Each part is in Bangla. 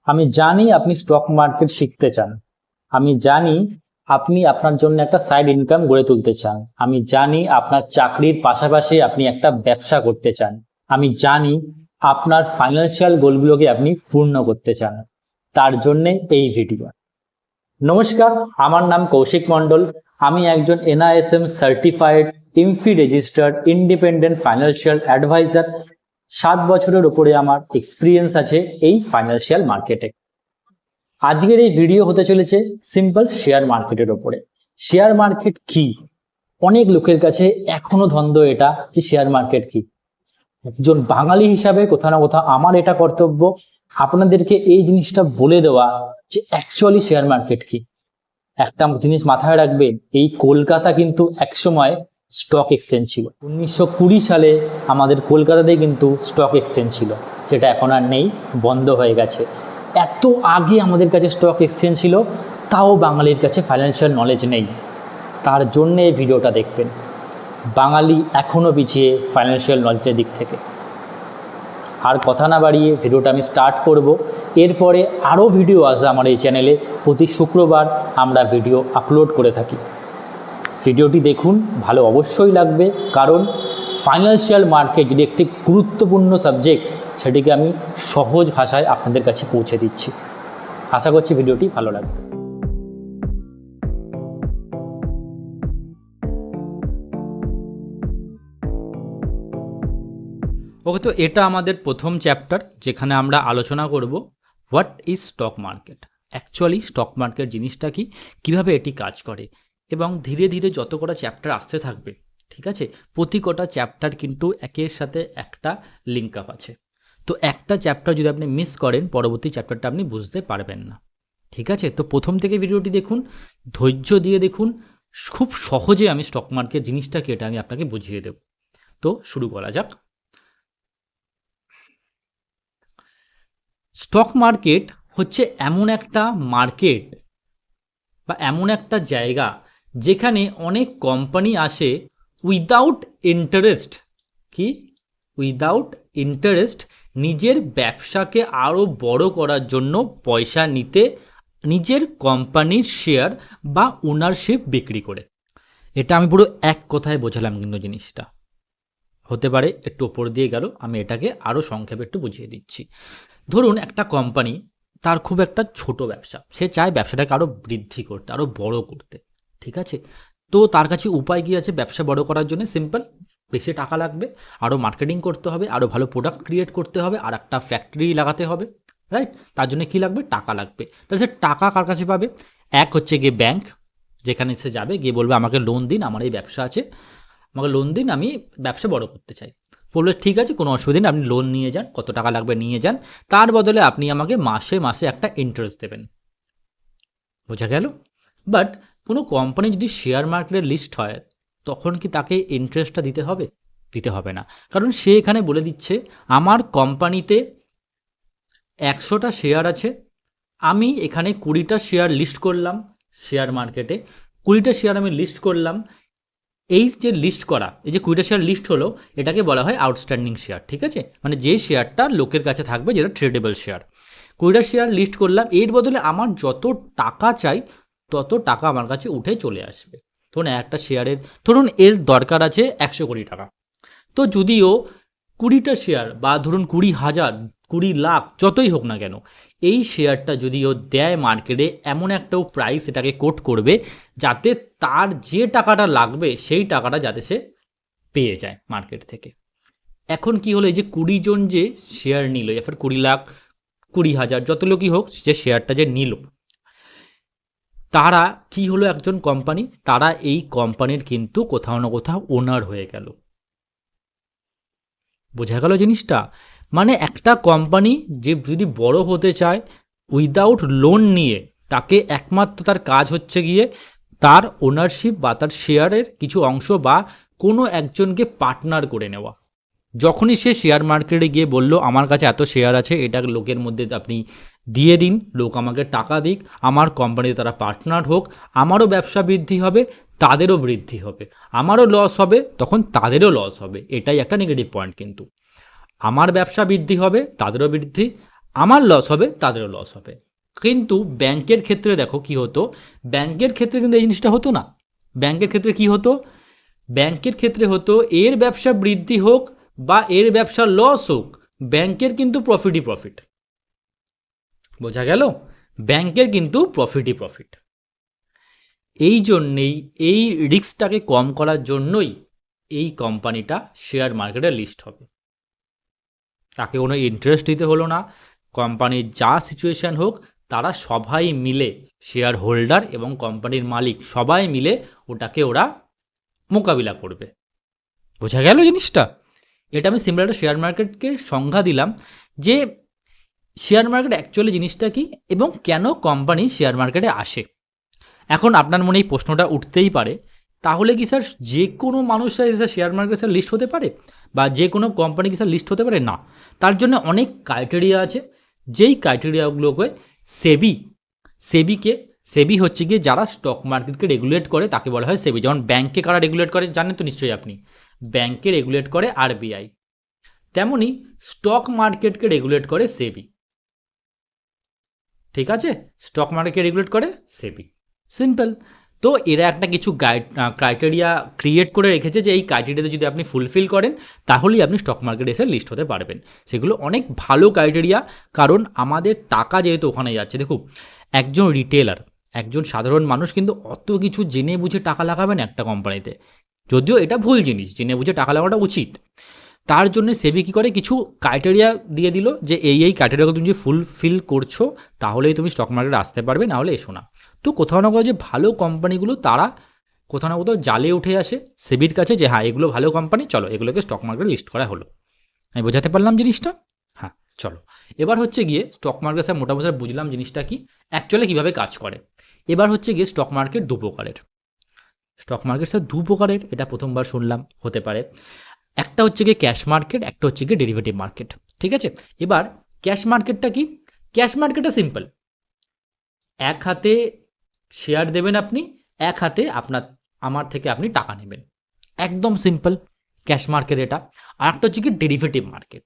আমি জানি আপনি স্টক মার্কেট শিখতে চান। আমি জানি আপনি আপনার জন্য একটা সাইড ইনকাম গড়ে তুলতে চান। আমি জানি আপনার চাকরির পাশাপাশি আপনি একটা ব্যবসা করতে চান। আমি জানি আপনার ফাইন্যান্সিয়াল গোলগুলোকে আপনি পূর্ণ করতে চান। তার জন্যে এই ভিডিও। নমস্কার, আমার নাম কৌশিক মণ্ডল। আমি একজন NISM certified AMFI registered independent financial adviser. 7 বছরের উপরে আমার এক্সপিরিয়েন্স আছে এই ফাইন্যান্সিয়াল মার্কেটে। আজকের এই ভিডিও হতে চলেছে সিম্পল শেয়ার মার্কেটের উপরে। শেয়ার মার্কেট কি? অনেক লোকের কাছে এখনো দ্বন্দ্ব এটা যে শেয়ার মার্কেট কি। একজন বাঙালি হিসাবে কোথাও না কোথাও আমার এটা কর্তব্য আপনাদেরকে এই জিনিসটা বলে দেওয়া যে অ্যাকচুয়ালি শেয়ার মার্কেট কি। একটা জিনিস মাথায় রাখবেন, এই কলকাতা কিন্তু একসময় স্টক এক্সচেঞ্জ ছিল। 1920 সালে আমাদের কলকাতাতেই কিন্তু স্টক এক্সচেঞ্জ ছিল, যেটা এখন আর নেই, বন্ধ হয়ে গেছে। এত আগে আমাদের কাছে স্টক এক্সচেঞ্জ ছিল, তাও বাঙালির কাছে ফাইন্যান্সিয়াল নলেজ নেই। তার জন্যে এই ভিডিওটা দেখবেন। বাঙালি এখনও পিছিয়ে ফাইন্যান্সিয়াল নলেজের দিক থেকে। আর কথা না বাড়িয়ে ভিডিওটা আমি স্টার্ট করব। এরপরে আরও ভিডিও আসবে আমার এই চ্যানেলে। প্রতি শুক্রবার আমরা ভিডিও আপলোড করে থাকি। ভিডিওটি দেখুন, ভালো অবশ্যই লাগবে, কারণ ফাইন্যান্সিয়াল মার্কেট যদি একটি গুরুত্বপূর্ণ সাবজেক্ট, সেটিকে আমি সহজ ভাষায় আপনাদের কাছে পৌঁছে দিচ্ছি। আশা করছি ভিডিওটি ভালো লাগবে। ওকে, তো এটা আমাদের প্রথম চ্যাপ্টার, যেখানে আমরা আলোচনা করব what is stock market. Actually stock market জিনিসটা কি, কিভাবে এটি কাজ করে, এবং ধীরে ধীরে যত কটা চ্যাপ্টার আসতে থাকবে, ঠিক আছে, প্রতি কটা চ্যাপ্টার কিন্তু একের সাথে একটা লিঙ্ক আপ আছে। তো একটা চ্যাপ্টার যদি আপনি মিস করেন, পরবর্তী চ্যাপ্টারটা আপনি বুঝতে পারবেন না, ঠিক আছে। তো প্রথম থেকে ভিডিওটি দেখুন, ধৈর্য দিয়ে দেখুন। খুব সহজে আমি স্টক মার্কেট জিনিসটা কি এটা আমি আপনাকে বুঝিয়ে দেব। তো শুরু করা যাক। স্টক মার্কেট হচ্ছে এমন একটা মার্কেট বা এমন একটা জায়গা যেখানে অনেক কোম্পানি আসে উইদাউট ইন্টারেস্ট। কি? উইদাউট ইন্টারেস্ট নিজের ব্যবসাকে আরও বড় করার জন্য পয়সা নিতে, নিজের কোম্পানির শেয়ার বা ওনারশিপ বিক্রি করে। এটা আমি পুরো এক কথায় বোঝালাম, কিন্তু জিনিসটা হতে পারে একটু ওপর দিয়ে গেল। আমি এটাকে আরও সংক্ষেপে একটু বুঝিয়ে দিচ্ছি। ধরুন একটা কোম্পানি, তার খুব একটা ছোট ব্যবসা, সে চায় ব্যবসাটাকে আরও বৃদ্ধি করতে, আরও বড় করতে, ঠিক আছে। তো তার কাছে উপায় কি আছে ব্যবসা বড় করার জন্য? সিম্পল, বেশি টাকা লাগবে, আরও মার্কেটিং করতে হবে, আরও ভালো প্রোডাক্ট ক্রিয়েট করতে হবে, আর একটা ফ্যাক্টরি লাগাতে হবে, রাইট? তার জন্য কি লাগবে? টাকা লাগবে। তাহলে সে টাকা কার কাছে পাবে? এক হচ্ছে গিয়ে ব্যাংক, যেখানে সে যাবে, গিয়ে বলবে আমাকে লোন দিন, আমার এই ব্যবসা আছে, আমাকে লোন দিন, আমি ব্যবসা বড় করতে চাই। বলবে ঠিক আছে, কোনো অসুবিধা নেই, আপনি লোন নিয়ে যান, কত টাকা লাগবে নিয়ে যান, তার বদলে আপনি আমাকে মাসে মাসে একটা ইন্টারেস্ট দেবেন। বোঝা গেল? বাট কোনো কোম্পানি যদি শেয়ার মার্কেটে লিস্ট হয়, তখন কি তাকে ইন্টারেস্টটা দিতে হবে? দিতে হবে না, কারণ সে এখানে বলে দিচ্ছে আমার কোম্পানিতে 100টা শেয়ার আছে, আমি এখানে 20টা শেয়ার লিস্ট করলাম শেয়ার মার্কেটে, 20টা শেয়ার আমি লিস্ট করলাম। এই যে লিস্ট করা, এই যে 20টা শেয়ার লিস্ট হলো, এটাকে বলা হয় আউটস্ট্যান্ডিং শেয়ার, ঠিক আছে। মানে যে শেয়ারটা লোকের কাছে থাকবে, যেটা ট্রেডেবল শেয়ার। 20টা শেয়ার লিস্ট করলাম, এর বদলে আমার যত টাকা চাই তত টাকা আমার কাছে উঠে চলে আসবে। ধরুন একটা শেয়ারের, ধরুন এর দরকার আছে 100 কোটি টাকা। তো যদিও 20টা শেয়ার বা ধরুন 20,000, 20 লাখ, যতই হোক না কেন, এই শেয়ারটা যদি ও দেয় মার্কেটে, এমন একটা প্রাইস এটাকে কোট করবে যাতে তার যে টাকাটা লাগবে সেই টাকাটা যাতে সে পেয়ে যায় মার্কেট থেকে। এখন কি হলো, এই যে 20 জন যে শেয়ার নিল, এবার 20 লাখ, 20,000, যত লোকই হোক, যে শেয়ারটা যে নিল, তারা কি হলো, একজন কোম্পানি, তারা এই কোম্পানির কিন্তু কোথাও না কোথাও ওনার হয়ে গেল। বোঝা গেল জিনিসটা? মানে একটা কোম্পানি যে যদি বড় হতে চায় উইদাউট লোন নিয়ে, তাকে একমাত্র তার কাজ হচ্ছে গিয়ে তার ওনারশিপ বা তার শেয়ারের কিছু অংশ বা কোনো একজনকে পার্টনার করে নেওয়া। যখনই সে শেয়ার মার্কেটে গিয়ে বলল আমার কাছে এত শেয়ার আছে, এটা লোকের মধ্যে আপনি দিয়ে দিন, লোক আমাকে টাকা দিক, আমার কোম্পানিতে তারা পার্টনার হোক, আমারও ব্যবসা বৃদ্ধি হবে, তাদেরও বৃদ্ধি হবে, আমারও লস হবে, তখন তাদেরও লস হবে। এটাই একটা নেগেটিভ পয়েন্ট। কিন্তু আমার ব্যবসা বৃদ্ধি হবে, তাদেরও বৃদ্ধি, আমার লস হবে, তাদেরও লস হবে। কিন্তু ব্যাংকের ক্ষেত্রে দেখো কি হতো, ব্যাংকের ক্ষেত্রে কিন্তু এই জিনিসটা হতো না। ব্যাংকের ক্ষেত্রে কি হতো, ব্যাংকের ক্ষেত্রে হতো এর ব্যবসা বৃদ্ধি হোক বা এর ব্যবসা লস হোক, ব্যাংকের কিন্তু প্রফিটই প্রফিট। বোঝা গেল? ব্যাংকের কিন্তু প্রফিটই প্রফিট। এই জন্যেই, এই রিস্কটাকে কম করার জন্যই এই কোম্পানিটা শেয়ার মার্কেটে লিস্ট হবে। তাকে কোনো ইন্টারেস্ট দিতে হলো না, কোম্পানির যা সিচুয়েশান হোক তারা সবাই মিলে, শেয়ার হোল্ডার এবং কোম্পানির মালিক সবাই মিলে ওরা মোকাবিলা করবে। বোঝা গেল জিনিসটা? এটা আমি সিম্পল একটা শেয়ার মার্কেটকে সংজ্ঞা দিলাম যে শেয়ার মার্কেট অ্যাকচুয়ালি জিনিসটা কি এবং কেন কোম্পানি শেয়ার মার্কেটে আসে। এখন আপনার মনে এই প্রশ্নটা উঠতেই পারে, তাহলে কি স্যার যে কোনো মানুষ স্যার শেয়ার মার্কেটে স্যার লিস্ট হতে পারে, বা যে কোনো কোম্পানি কি স্যার লিস্ট হতে পারে? না, তার জন্য অনেক ক্রাইটেরিয়া আছে। যেই ক্রাইটেরিয়াগুলোকে সেবি হচ্ছে গিয়ে যারা স্টক মার্কেটকে রেগুলেট করে তাকে বলা হয় সেবি। যেমন ব্যাংকে কারা রেগুলেট করে জানেন তো নিশ্চয়ই আপনি, ব্যাংকে রেগুলেট করে আরবিআই, তেমনি স্টক মার্কেটকে রেগুলেট করে সেবি। ঠিক আছে, স্টক মার্কেটকে রেগুলেট করে সেবি, সিম্পল। তো এরা একটা কিছু ক্রাইটেরিয়া ক্রিয়েট করে রেখেছে যে এই ক্রাইটেরিয়াতে যদি আপনি ফুলফিল করেন তাহলেই আপনি স্টক মার্কেটে এসে লিস্ট হতে পারবেন। সেগুলো অনেক ভালো ক্রাইটেরিয়া, কারণ আমাদের টাকা যেহেতু ওখানে যাচ্ছে। দেখুন, একজন রিটেলার, একজন সাধারণ মানুষ কিন্তু অত কিছু জেনে বুঝে টাকা লাগাবেন একটা কোম্পানিতে, যদিও এটা ভুল জিনিস, জেনে বুঝে টাকা লাগানোটা উচিত। তার জন্য সেবি কী করে, কিছু ক্রাইটেরিয়া দিয়ে দিল যে এই ক্রাইটেরিয়াগুলো তুমি যদি ফুলফিল করছো তাহলেই তুমি স্টক মার্কেটে আসতে পারবে, না হলে এসো না। তো কোথাও না কোথাও যে ভালো কোম্পানিগুলো তারা কোথাও না কোথাও জালে উঠে আসে সেবির কাছে যে হ্যাঁ এগুলো ভালো কোম্পানি, চলো এগুলোকে স্টক মার্কেটে লিস্ট করা হলো। আমি বোঝাতে পারলাম জিনিসটা? হ্যাঁ, চলো এবার হচ্ছে গিয়ে স্টক মার্কেট স্যার মোটামুটি বুঝলাম জিনিসটা কি অ্যাকচুয়ালি কীভাবে কাজ করে। এবার হচ্ছে গিয়ে স্টক মার্কেট দু প্রকারের। স্টক মার্কেট স্যার দু প্রকারের, এটা প্রথমবার শুনলাম, হতে পারে। একটা হচ্ছে গিয়ে ক্যাশ মার্কেট, একটা হচ্ছে গিয়ে ডেরিভেটিভ মার্কেট। ঠিক আছে, এবার ক্যাশ মার্কেটটা কি? ক্যাশ মার্কেটটা সিম্পল, এক হাতে শেয়ার দেবেন আপনি, এক হাতে আমার থেকে আপনি টাকা নেবেন, একদম সিম্পল ক্যাশ মার্কেট এটা। আর একটা হচ্ছে কি ডেরিভেটিভ মার্কেট।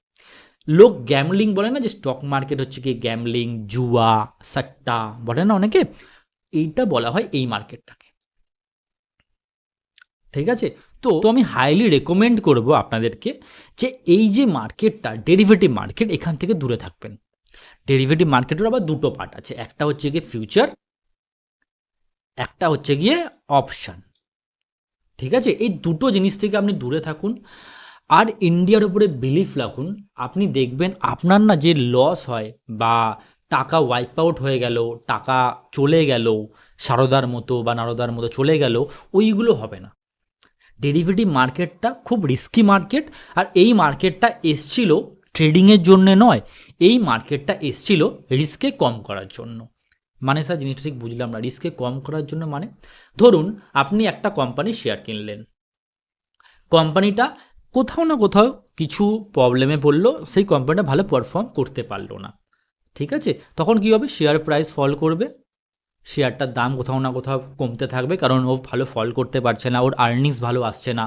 লোক গ্যামলিং বলে না, যে স্টক মার্কেট হচ্ছে কি গ্যামলিং, জুয়া, সাট্টা বলে না অনেকে, এইটা বলা হয় এই মার্কেটটাকে। ঠিক আছে, তো আমি হাইলি রেকমেন্ড করব আপনাদেরকে যে এই যে মার্কেটটা ডেরিভেটিভ মার্কেট, এখান থেকে দূরে থাকবেন। ডেরিভেটিভ মার্কেটের আবার দুটো পার্ট আছে, একটা হচ্ছে গিয়ে ফিউচার, একটা হচ্ছে গিয়ে অপশান। ঠিক আছে, এই দুটো জিনিস থেকে আপনি দূরে থাকুন আর ইন্ডিয়ার উপরে বিলিফ রাখুন। আপনি দেখবেন আপনার না যে লস হয় বা টাকা ওয়াইপ আউট হয়ে গেল, টাকা চলে গেল, সারদার মতো বা নারদার মতো চলে গেল, ওইগুলো হবে না। ডেরিভেটিভ মার্কেটটা খুব রিস্কি মার্কেট, আর এই মার্কেটটা এসছিল ট্রেডিংয়ের জন্য নয়, এই মার্কেটটা এসছিল রিস্কে কম করার জন্য। মানে স্যার জিনিসটা ঠিক বুঝলাম না, রিস্কে কম করার জন্য মানে ধরুন আপনি একটা কোম্পানির শেয়ার কিনলেন, কোম্পানিটা কোথাও না কোথাও কিছু প্রবলেমে পড়লো, সেই কোম্পানিটা ভালো পারফর্ম করতে পারলো না। ঠিক আছে, তখন কী হবে, শেয়ার প্রাইস ফল করবে, শেয়ারটার দাম কোথাও না কোথাও কমতে থাকবে, কারণ ও ভালো ফল করতে পারছে না, ওর আর্নিংস ভালো আসছে না,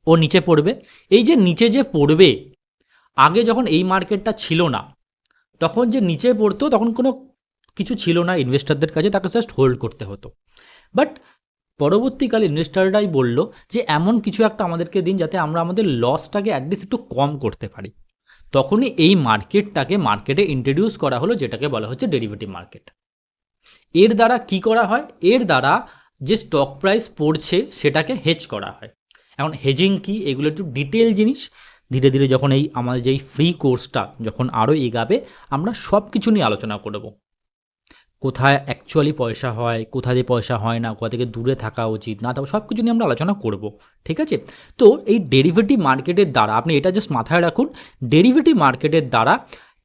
ও নিচে পড়বে। এই যে নিচে যে পড়বে, আগে যখন এই মার্কেটটা ছিল না তখন যে নিচে পড়তো তখন কোনো কিছু ছিল না ইনভেস্টারদের কাছে, তাকে জাস্ট হোল্ড করতে হতো। বাট পরবর্তীকালে ইনভেস্টাররাই বলল যে এমন কিছু একটা আমাদেরকে দিন যাতে আমরা আমাদের লসটাকে অ্যাটলিস্ট একটু কম করতে পারি। তখনই এই মার্কেটে ইন্ট্রোডিউস করা হলো, যেটাকে বলা হচ্ছে ডেরিভেটিভ মার্কেট। এর দ্বারা কি করা হয়, এর দ্বারা যে স্টক প্রাইস পড়ছে সেটাকে হেজ করা হয়। এখন হেজিং কি, এগুলো একটু ডিটেল জিনিস, ধীরে ধীরে যখন এই আমাদের যেই ফ্রি কোর্সটা যখন আরও এগাবে আমরা সব কিছু নিয়ে আলোচনা করব। কোথায় অ্যাকচুয়ালি পয়সা হয়, কোথা দিয়ে পয়সা হয় না, কোথা থেকে দূরে থাকা উচিত না, তবে সব কিছু নিয়ে আমরা আলোচনা করব। ঠিক আছে, তো এই ডেরিভেটিভ মার্কেটের দ্বারা আপনি এটা জাস্ট মাথায় রাখুন, ডেরিভেটিভ মার্কেটের দ্বারা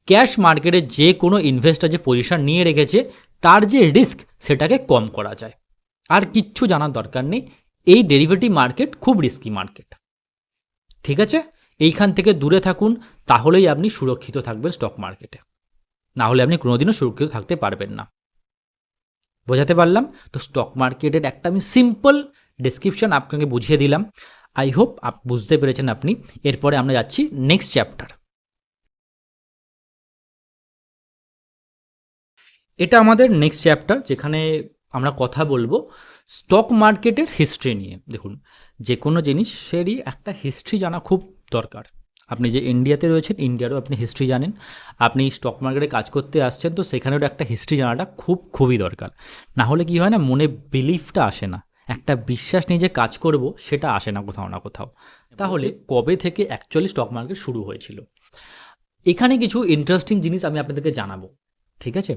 ক্যাশ মার্কেটে যে কোনো ইনভেস্টর যে পজিশন নিয়ে রেখেছে তার যে রিস্ক সেটাকে কম করা যায়। আর কিচ্ছু জানার দরকার নেই, এই ডেরিভেটিভ মার্কেট খুব রিস্কি মার্কেট। ঠিক আছে, এইখান থেকে দূরে থাকুন, তাহলেই আপনি সুরক্ষিত থাকবেন স্টক মার্কেটে, না হলে আপনি কোনোদিনও সুরক্ষিত থাকতে পারবেন না। বোঝাতে পারলাম তো? স্টক মার্কেটের একটা আমি সিম্পল ডেসক্রিপশন আপনাকে বুঝিয়ে দিলাম। আই হোপ বুঝতে পেরেছেন আপনি। এরপরে আমরা যাচ্ছি নেক্সট চ্যাপ্টার। এটা আমাদের নেক্সট চ্যাপ্টার, যেখানে আমরা কথা বলবো স্টক মার্কেটের হিস্ট্রি নিয়ে। দেখুন, যে কোনো জিনিসেরই একটা হিস্ট্রি জানা খুব দরকার। আপনি যে ইন্ডিয়াতে রয়েছেন, ইন্ডিয়ারও আপনি হিস্ট্রি জানেন, আপনি স্টক মার্কেটে কাজ করতে আসছেন, তো সেখানেও একটা হিস্ট্রি জানাটা খুবই দরকার। না হলে কি হয় না, মনে বিলিফটা আসে না, একটা বিশ্বাস নিয়ে যে কাজ করব সেটা আসে না কোথাও না কোথাও। তাহলে কবে থেকে অ্যাকচুয়ালি স্টক মার্কেট শুরু হয়েছিল, এখানে কিছু ইন্টারেস্টিং জিনিস আমি আপনাদেরকে জানাবো। ঠিক আছে,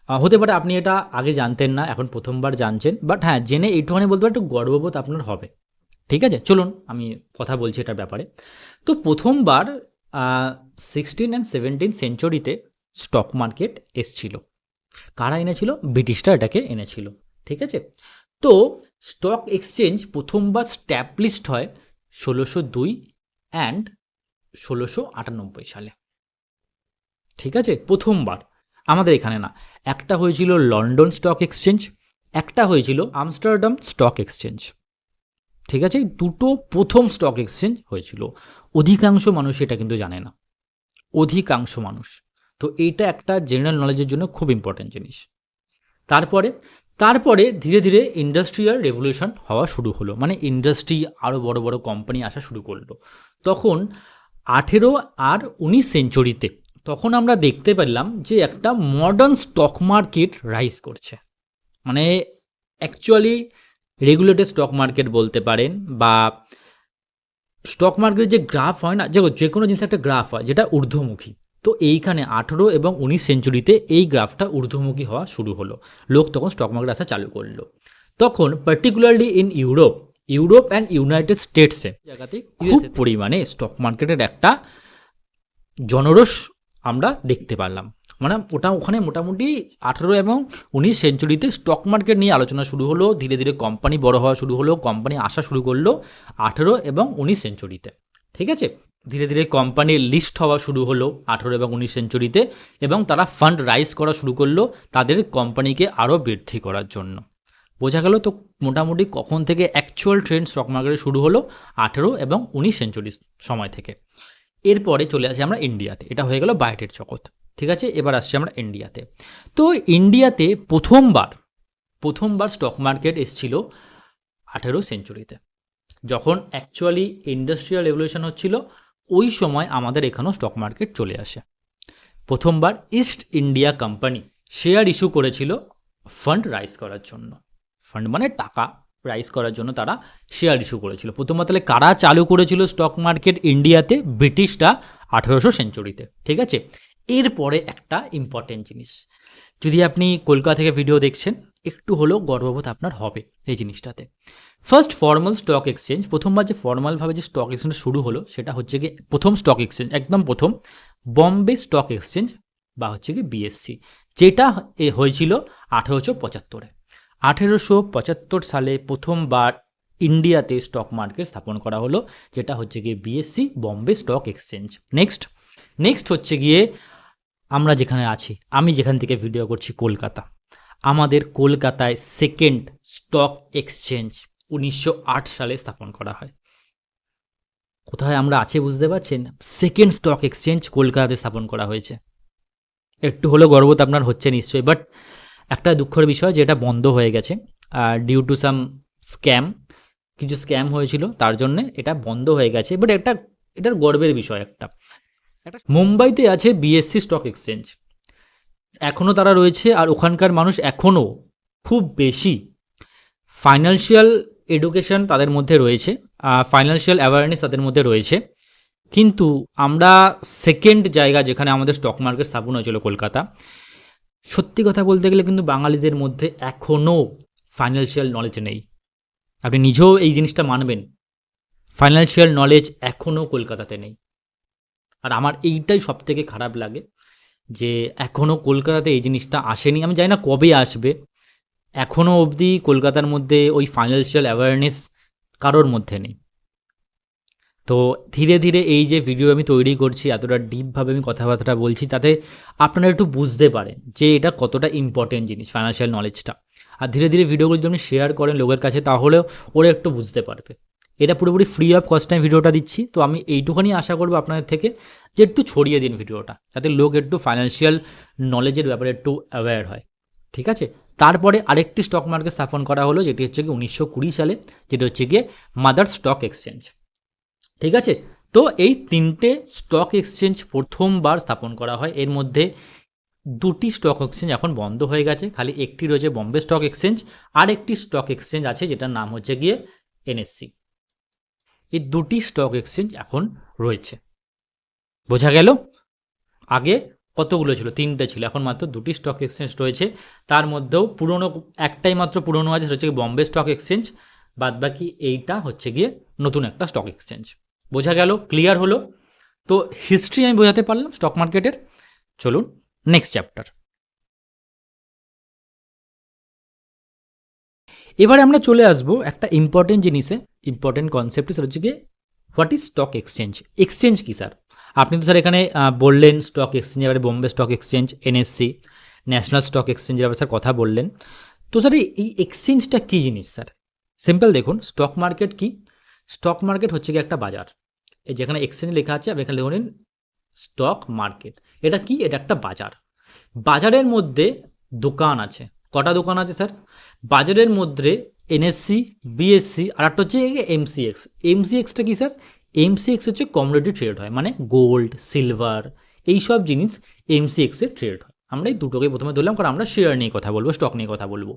হতে পারে আপনি এটা আগে জানতেন না, এখন প্রথমবার জানছেন, বাট হ্যাঁ, জেনে এইটুখানি বলতে পারে একটু গর্ববোধ আপনার হবে। ঠিক আছে, চলুন আমি কথা বলছি এটার ব্যাপারে। তো প্রথমবার 16 অ্যান্ড 17 সেঞ্চুরিতে স্টক মার্কেট এসছিল। কারা এনেছিল? ব্রিটিশরা এটাকে এনেছিল। ঠিক আছে, তো স্টক এক্সচেঞ্জ প্রথমবার স্ট্যাবলিশড হয় 1602 অ্যান্ড 1698 সালে। ঠিক আছে, প্রথমবার আমাদের এখানে না, একটা হয়েছিল লন্ডন স্টক এক্সচেঞ্জ, একটা হয়েছিল আমস্টারডাম স্টক এক্সচেঞ্জ। ঠিক আছে, দুটো প্রথম স্টক এক্সচেঞ্জ হয়েছিল। অধিকাংশ মানুষ এটা কিন্তু জানে না, অধিকাংশ মানুষ। তো এইটা একটা জেনারেল নলেজের জন্য খুব ইম্পর্টেন্ট জিনিস। তারপরে তারপরে ধীরে ধীরে ইন্ডাস্ট্রিয়াল রেভলিউশন হওয়া শুরু হলো, মানে ইন্ডাস্ট্রি আরও বড় বড় কোম্পানি আসা শুরু করলো। তখন 18 আর 19 সেঞ্চুরিতে তখন আমরা দেখতে পেলাম যে একটা মডার্ন স্টক মার্কেট রাইজ করছে, মানে অ্যাকচুয়ালি রেগুলেটেড স্টক মার্কেট বলতে পারেন, বা স্টক মার্কেটের যে গ্রাফ হয় না, যে কোনো জিনিসের একটা গ্রাফ হয় যেটা ঊর্ধ্বমুখী। তো এইখানে 18 এবং 19 সেঞ্চুরিতে এই গ্রাফটা ঊর্ধ্বমুখী হওয়া শুরু হলো, লোক তখন স্টক মার্কেট আসা চালু করলো। তখন particularly in Europe and United স্টেটসে জায়গাতে খুব পরিমাণে স্টক মার্কেটের একটা জনরস আমরা দেখতে পারলাম। মানে ওখানে মোটামুটি 18 এবং 19 সেঞ্চুরিতে স্টক মার্কেট নিয়ে আলোচনা শুরু হলো, ধীরে ধীরে কোম্পানি বড় হওয়া শুরু হলো, কোম্পানি আসা শুরু করলো 18 এবং 19 সেঞ্চুরিতে। ঠিক আছে, ধীরে ধীরে কোম্পানি লিস্ট হওয়া শুরু হলো 18 এবং 19 সেঞ্চুরিতে, এবং তারা ফান্ড রাইজ করা শুরু করলো তাদের কোম্পানিকে আরও বৃদ্ধি করার জন্য। বোঝা গেল তো মোটামুটি কখন থেকে অ্যাকচুয়াল ট্রেন্ড স্টক মার্কেটে শুরু হলো, 18 এবং 19 সেঞ্চুরি সময় থেকে। এরপরে চলে আসি আমরা ইন্ডিয়াতে, এটা হয়ে গেল বাইরের জগৎ। ঠিক আছে, এবার আসছি আমরা ইন্ডিয়াতে। তো ইন্ডিয়াতে প্রথমবার স্টক মার্কেট এসেছিল 18 সেঞ্চুরিতে, যখন অ্যাকচুয়ালি ইন্ডাস্ট্রিয়াল রেভলিউশন হচ্ছিল, ওই সময় আমাদের এখানেও স্টক মার্কেট চলে আসে। প্রথমবার east India company share issue করেছিল ফান্ড রাইজ করার জন্য, ফান্ড মানে টাকা রাইজ করার জন্য তারা শেয়ার ইস্যু করেছিল। প্রথমবার তাহলে কারা চালু করেছিল স্টক মার্কেট ইন্ডিয়াতে? ব্রিটিশরা 1800 সেঞ্চুরিতে। ঠিক আছে, এরপরে একটা ইম্পর্টেন্ট জিনিস, যদি আপনি কলকাতা থেকে ভিডিও দেখছেন, একটু হলেও গর্ববোধ আপনার হবে এই জিনিসটাতে। ফার্স্ট ফর্মাল স্টক এক্সচেঞ্জ, প্রথমবার যে ফর্মালভাবে যে স্টক এক্সচেঞ্জ শুরু হলো সেটা হচ্ছে কি প্রথম স্টক এক্সচেঞ্জ, একদম প্রথম বম্বে স্টক এক্সচেঞ্জ বা হচ্ছে কি বিএসসি, যেটা হয়েছিল 1875-এ। 1875 সালে প্রথমবার ইন্ডিয়াতে স্টক মার্কেট স্থাপন করা হলো, যেটা হচ্ছে গিয়ে BSc, Bombay stock exchange. Next হচ্ছে গিয়ে আমরা যেখানে আছি, আমি যেখান থেকে ভিডিও করছি, কলকাতা। আমাদের কলকাতায় সেকেন্ড স্টক এক্সচেঞ্জ 1908 সালে স্থাপন করা হয়। কোথায় আমরা আছি বুঝতে পারছেন? সেকেন্ড স্টক এক্সচেঞ্জ কলকাতাতে স্থাপন করা হয়েছে। একটু হলেও গর্ব তো আপনার হচ্ছে নিশ্চয়ই, বাট একটা দুঃখের বিষয় যে এটা বন্ধ হয়ে গেছে ডিউ টু সাম স্ক্যাম, কিছু স্ক্যাম হয়েছিল, তার জন্য এটা বন্ধ হয়ে গেছে। বাট এটার গর্বের বিষয় একটা। মুম্বাইতে আছে বিএসসি স্টক এক্সচেঞ্জ, এখনও তারা রয়েছে, আর ওখানকার মানুষ এখনও খুব বেশি ফাইন্যান্সিয়াল এডুকেশন তাদের মধ্যে রয়েছে, ফাইন্যান্সিয়াল অ্যাওয়ারনেস তাদের মধ্যে রয়েছে। কিন্তু আমরা সেকেন্ড জায়গা যেখানে আমাদের স্টক মার্কেট স্থাপন হয়েছিল কলকাতা, সত্যি কথা বলতে গেলে কিন্তু বাঙালিদের মধ্যে এখনও ফাইন্যান্সিয়াল নলেজ নেই। আপনি নিজেও এই জিনিসটা মানবেন, ফাইন্যান্সিয়াল নলেজ এখনও কলকাতাতে নেই। আর আমার এইটাই সব থেকে খারাপ লাগে যে এখনও কলকাতাতে এই জিনিসটা আসেনি। আমি জানি না কবে আসবে, এখনও অবধি কলকাতার মধ্যে ওই ফাইন্যান্সিয়াল অ্যাওয়ারনেস কারোর মধ্যে নেই। তো ধীরে ধীরে এই যে ভিডিও আমি তৈরি করছি, এতটা ডিপভাবে আমি কথাবার্তা বলছি, তাতে আপনারা একটু বুঝতে পারেন যে এটা কতটা ইম্পর্টেন্ট জিনিস ফাইন্যান্সিয়াল নলেজটা। আর ধীরে ধীরে ভিডিওগুলো যদি আপনি শেয়ার করেন লোকের কাছে, তাহলেও ওরা একটু বুঝতে পারবে। এটা পুরোপুরি ফ্রি অফ কস্ট আমি ভিডিওটা দিচ্ছি, তো আমি এইটুখানি আশা করবো আপনাদের থেকে যে একটু ছড়িয়ে দিন ভিডিওটা, যাতে লোক একটু ফাইন্যান্সিয়াল নলেজের ব্যাপারে একটু অ্যাওয়্যার হয়। ঠিক আছে। তারপরে আরেকটি স্টক মার্কেট স্থাপন করা হলো, যেটি হচ্ছে গিয়ে 1920 সালে, যেটা হচ্ছে গিয়ে মাদার স্টক এক্সচেঞ্জ। ঠিক আছে। তো এই তিনটে স্টক এক্সচেঞ্জ প্রথমবার স্থাপন করা হয়। এর মধ্যে দুটি স্টক এক্সচেঞ্জ এখন বন্ধ হয়ে গেছে, খালি একটি রয়েছে বম্বে স্টক এক্সচেঞ্জ, আর একটি স্টক এক্সচেঞ্জ আছে যেটার নাম হচ্ছে গিয়ে এনএসসি। এই দুটি স্টক এক্সচেঞ্জ এখন রয়েছে। বোঝা গেল? আগে কতগুলো ছিল? তিনটে ছিল, এখন মাত্র দুটি স্টক এক্সচেঞ্জ রয়েছে। তার মধ্যেও পুরনো একটাই মাত্র পুরনো আছে, সেটা হচ্ছে বম্বে স্টক এক্সচেঞ্জ। বাদবাকি এইটা হচ্ছে গিয়ে নতুন একটা স্টক এক্সচেঞ্জ। বোঝা গেল? ক্লিয়ার হলো? তো হিস্ট্রি আমি বোঝাতে পারলাম স্টক মার্কেটের। চলুন নেক্সট চ্যাপ্টার। এবারে আমরা চলে আসবো একটা ইম্পর্টেন্ট জিনিসে, ইম্পর্টেন্ট কনসেপ্টে, সেটা হচ্ছে গিয়ে what is stock exchange. Exchange কি স্যার? আপনি তো স্যার এখানে বললেন স্টক এক্সচেঞ্জ, এবারে Bombay stock exchange, NSC, national stock এক্সচেঞ্জের ব্যাপারে স্যার কথা বললেন। তো স্যার এই এক্সচেঞ্জটা কী জিনিস স্যার? সিম্পল দেখুন, স্টক মার্কেট কি? স্টক মার্কেট হচ্ছে গিয়ে একটা বাজার। এই যেখানে এক্সচেঞ্জ লেখা আছে, আপনি এখানে লিখে নিন স্টক মার্কেট। এটা কি? এটা একটা বাজার। বাজারের মধ্যে দোকান আছে। কটা দোকান আছে স্যার? বাজারের মধ্যে এনএসসি, বিএসসি, আর একটা হচ্ছে এমসিএক্স। এমসিএক্সটা কি স্যার? এমসিএক্স হচ্ছে কমোডিটি ট্রেড হয়, মানে গোল্ড, সিলভার, এইসব জিনিস এমসিএক্সে ট্রেড হয়। আমরা এই দুটোকে প্রথমে ধরলাম, কারণ আমরা শেয়ার নিয়ে কথা বলবো, স্টক নিয়ে কথা বলবো।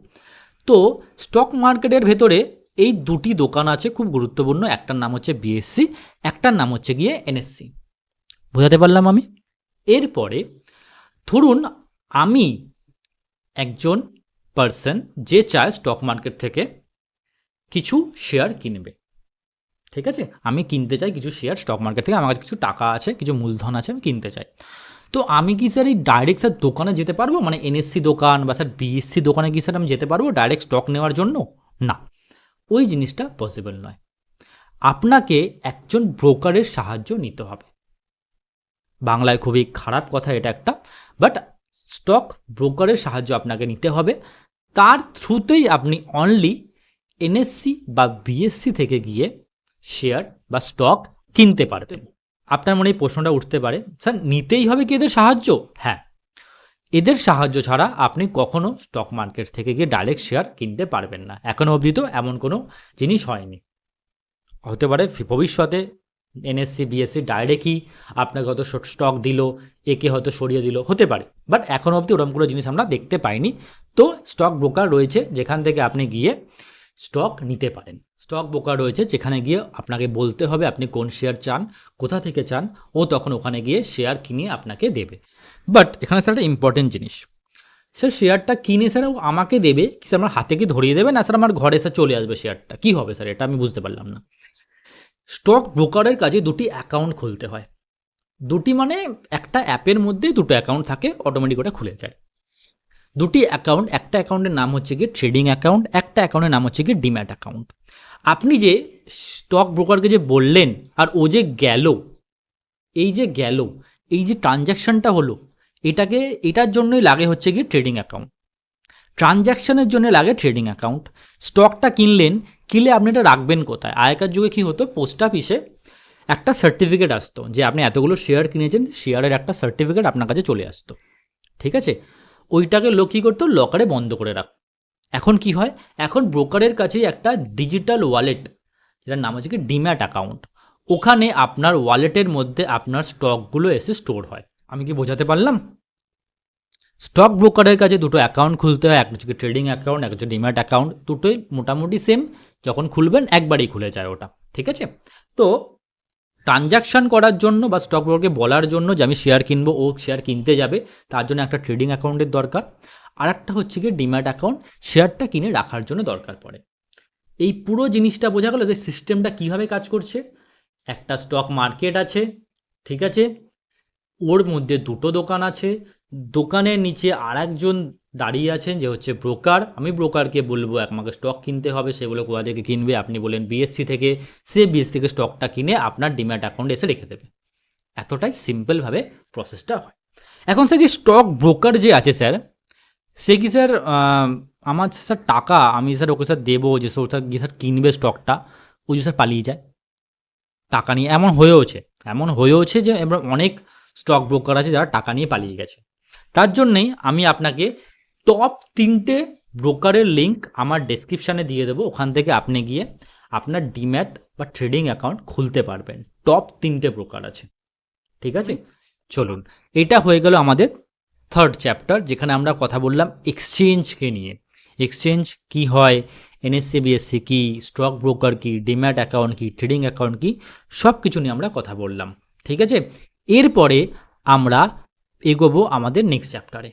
তো স্টক মার্কেটের ভেতরে এই দুটি দোকান আছে, খুব গুরুত্বপূর্ণ। একটার নাম হচ্ছে বিএসসি, একটার নাম হচ্ছে গিয়ে এনএসসি। বোঝাতে পারলাম আমি? এরপরে ধরুন আমি একজন পার্সন যে চায় স্টক মার্কেট থেকে কিছু শেয়ার কিনবে। ঠিক আছে, আমি কিনতে চাই কিছু শেয়ার স্টক মার্কেট থেকে, আমার কাছে কিছু টাকা আছে, কিছু মূলধন আছে, আমি কিনতে চাই। তো আমি কি স্যার এই ডাইরেক্ট স্যার দোকানে যেতে পারবো, মানে এনএসসি দোকান বা স্যার বিএসসি দোকানে কি স্যার আমি যেতে পারবো ডাইরেক্ট স্টক নেওয়ার জন্য? না, ওই জিনিসটা পসিবল নয়। আপনাকে একজন ব্রোকারের সাহায্য নিতে হবে। বাংলায় খুবই খারাপ কথা এটা একটা, বাট স্টক ব্রোকারের সাহায্য আপনাকে নিতে হবে। তার থ্রুতেই আপনি অনলি এনএসসি বা বিএসসি থেকে গিয়ে শেয়ার বা স্টক কিনতে পারবেন। আপনার মনে এই প্রশ্নটা উঠতে পারে, স্যার নিতেই হবে কি এদের সাহায্য? হ্যাঁ, এদের সাহায্য ছাড়া আপনি কখনো স্টক মার্কেট থেকে গিয়ে ডাইরেক্ট শেয়ার কিনতে পারবেন না। এখনো অবধি তো এমন কোনো জিনিস হয়নি। হতে পারে ভবিষ্যতে এনএসসি বিএসসি ডাইরেক্টই আপনাকে হয়তো স্টক দিল, একে হয়তো সরিয়ে দিল, হতে পারে। বাট এখনও অবধি ওরকম কোনো জিনিস আমরা দেখতে পাইনি। তো স্টক ব্রোকার রয়েছে যেখান থেকে আপনি গিয়ে স্টক নিতে পারেন। স্টক ব্রোকার রয়েছে যেখানে গিয়ে আপনাকে বলতে হবে আপনি কোন শেয়ার চান, কোথা থেকে চান, ও তখন ওখানে গিয়ে শেয়ার কিনে আপনাকে দেবে। বাট এখানে স্যার একটা ইম্পর্টেন্ট জিনিস, স্যার শেয়ারটা কিনে স্যার ও আমাকে দেবে কি স্যার, আমার হাতে কি ধরিয়ে দেবে, না স্যার আমার ঘরে স্যার চলে আসবে শেয়ারটা? কি হবে স্যার এটা? আমি বুঝতে পারলাম না। স্টক ব্রোকারের কাছে দুটি অ্যাকাউন্ট খুলতে হয়। দুটি মানে একটা অ্যাপের মধ্যে দুটো অ্যাকাউন্ট থাকে, অটোমেটিক ওটা খুলে যায়। দুটি অ্যাকাউন্ট, একটা অ্যাকাউন্টের নাম হচ্ছে গিয়ে ট্রেডিং অ্যাকাউন্ট, একটা অ্যাকাউন্টের নাম হচ্ছে গিয়ে ডিম্যাট অ্যাকাউন্ট। আপনি যে স্টক ব্রোকারকে যে বললেন আর ও যে গেল, এই যে গেল, এই যে ট্রানজ্যাকশনটা হলো, এটার জন্যই লাগে হচ্ছে গিয়ে ট্রেডিং অ্যাকাউন্ট। ট্রানজ্যাকশনের জন্য লাগে ট্রেডিং অ্যাকাউন্ট। স্টকটা কিনলে আপনি এটা রাখবেন কোথায়? আগেকার যুগে কী হতো, পোস্ট অফিসে একটা সার্টিফিকেট আসতো যে আপনি এতগুলো শেয়ার কিনেছেন, শেয়ারের একটা সার্টিফিকেট আপনার কাছে চলে আসতো। ঠিক আছে, ওইটাকে লোক কী করতো, লকারে বন্ধ করে রাখ। এখন কি হয়, এখন ব্রোকারের কাছেই একটা ডিজিটাল ওয়ালেট, যেটার নাম হচ্ছে কি ডিম্যাট অ্যাকাউন্ট। ওখানে আপনার ওয়ালেটের মধ্যে আপনার স্টকগুলো এসে স্টোর হয়। আমি কি বোঝাতে পারলাম? স্টক ব্রোকারের কাছে দুটো অ্যাকাউন্ট খুলতে হয়, একটা হচ্ছে ট্রেডিং অ্যাকাউন্ট, একটা হচ্ছে ডিম্যাট অ্যাকাউন্ট। দুটোই মোটামুটি সেম, যখন খুলবেন একবারেই খুলে যায় ওটা। ঠিক আছে, তো ট্রানজাকশান করার জন্য বা স্টক ব্রোকারকে বলার জন্য যে আমি শেয়ার কিনবো, ও শেয়ার কিনতে যাবে, তার জন্য একটা ট্রেডিং অ্যাকাউন্টের দরকার। আর একটা হচ্ছে গিয়ে ডিম্যাট অ্যাকাউন্ট, শেয়ারটা কিনে রাখার জন্য দরকার পড়ে। এই পুরো জিনিসটা বোঝা গেল যে সিস্টেমটা কিভাবে কাজ করছে। একটা স্টক মার্কেট আছে, ঠিক আছে, ওর মধ্যে দুটো দোকান আছে, দোকানের নিচে আর একজন দাঁড়িয়ে আছেন যে হচ্ছে ব্রোকার। আমি ব্রোকারকে বলবো আমাকে স্টক কিনতে হবে, সেগুলো কোথা থেকে কিনবে, আপনি বলেন বিএসসি থেকে, সে বিএসসি থেকে স্টকটা কিনে আপনার ডিম্যাট অ্যাকাউন্টে এসে রেখে দেবে। এতটাই সিম্পলভাবে প্রসেসটা হয়। এখন স্যার যে স্টক ব্রোকার যে আছে স্যার, সে কি স্যার আমার স্যার টাকা আমি স্যার ওকে স্যার দেবো, যে স্যার গিয়ে স্যার কিনবে স্টকটা, ওই যে স্যার পালিয়ে যায় টাকা নিয়ে? এমন হয়েওছে যে এবার অনেক স্টক ব্রোকার আছে যারা টাকা নিয়ে পালিয়ে গেছে। তার জন্যেই আমি আপনাকে টপ 3টে ব্রোকারের লিঙ্ক আমার ডেসক্রিপশানে দিয়ে দেবো, ওখান থেকে আপনি গিয়ে আপনার ডিম্যাট বা ট্রেডিং অ্যাকাউন্ট খুলতে পারবেন। টপ 3টে ব্রোকার আছে, ঠিক আছে। চলুন, এটা হয়ে গেল আমাদের থার্ড চ্যাপ্টার, যেখানে আমরা কথা বললাম এক্সচেঞ্জকে নিয়ে। এক্সচেঞ্জ কি হয়, এনএসসি বিএসসি কি, স্টক ব্রোকার কি, ডিম্যাট অ্যাকাউন্ট কি, ট্রেডিং অ্যাকাউন্ট কি, সব কিছু নিয়ে আমরা কথা বললাম, ঠিক আছে। এরপরে আমরা এগোবো আমাদের নেক্সট চ্যাপ্টারে।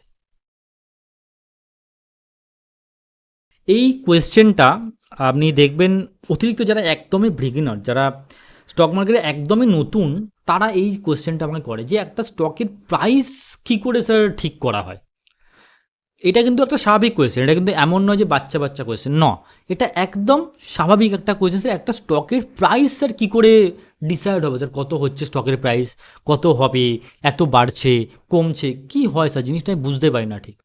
এই কোয়েশ্চেনটা আপনি দেখবেন অতিরিক্ত যারা একদমই বিগিনার, যারা স্টক মার্কেটে একদমই নতুন, তারা এই কোয়েশ্চেনটা আমাকে করে যে একটা স্টকের প্রাইস কী করে স্যার ঠিক করা হয়। এটা কিন্তু একটা স্বাভাবিক কোয়েশ্চেন, এটা কিন্তু এমন নয় যে বাচ্চা বাচ্চা কোয়েশ্চেন, ন, এটা একদম স্বাভাবিক একটা কোয়েশ্চেন। স্যার একটা স্টকের প্রাইস স্যার কী করে ডিসাইড হবে, স্যার কত হচ্ছে স্টকের প্রাইস, কত হবে, এত বাড়ছে কমছে, কি হয় স্যার, জিনিসটা আমি বুঝতে পারি না ঠিক।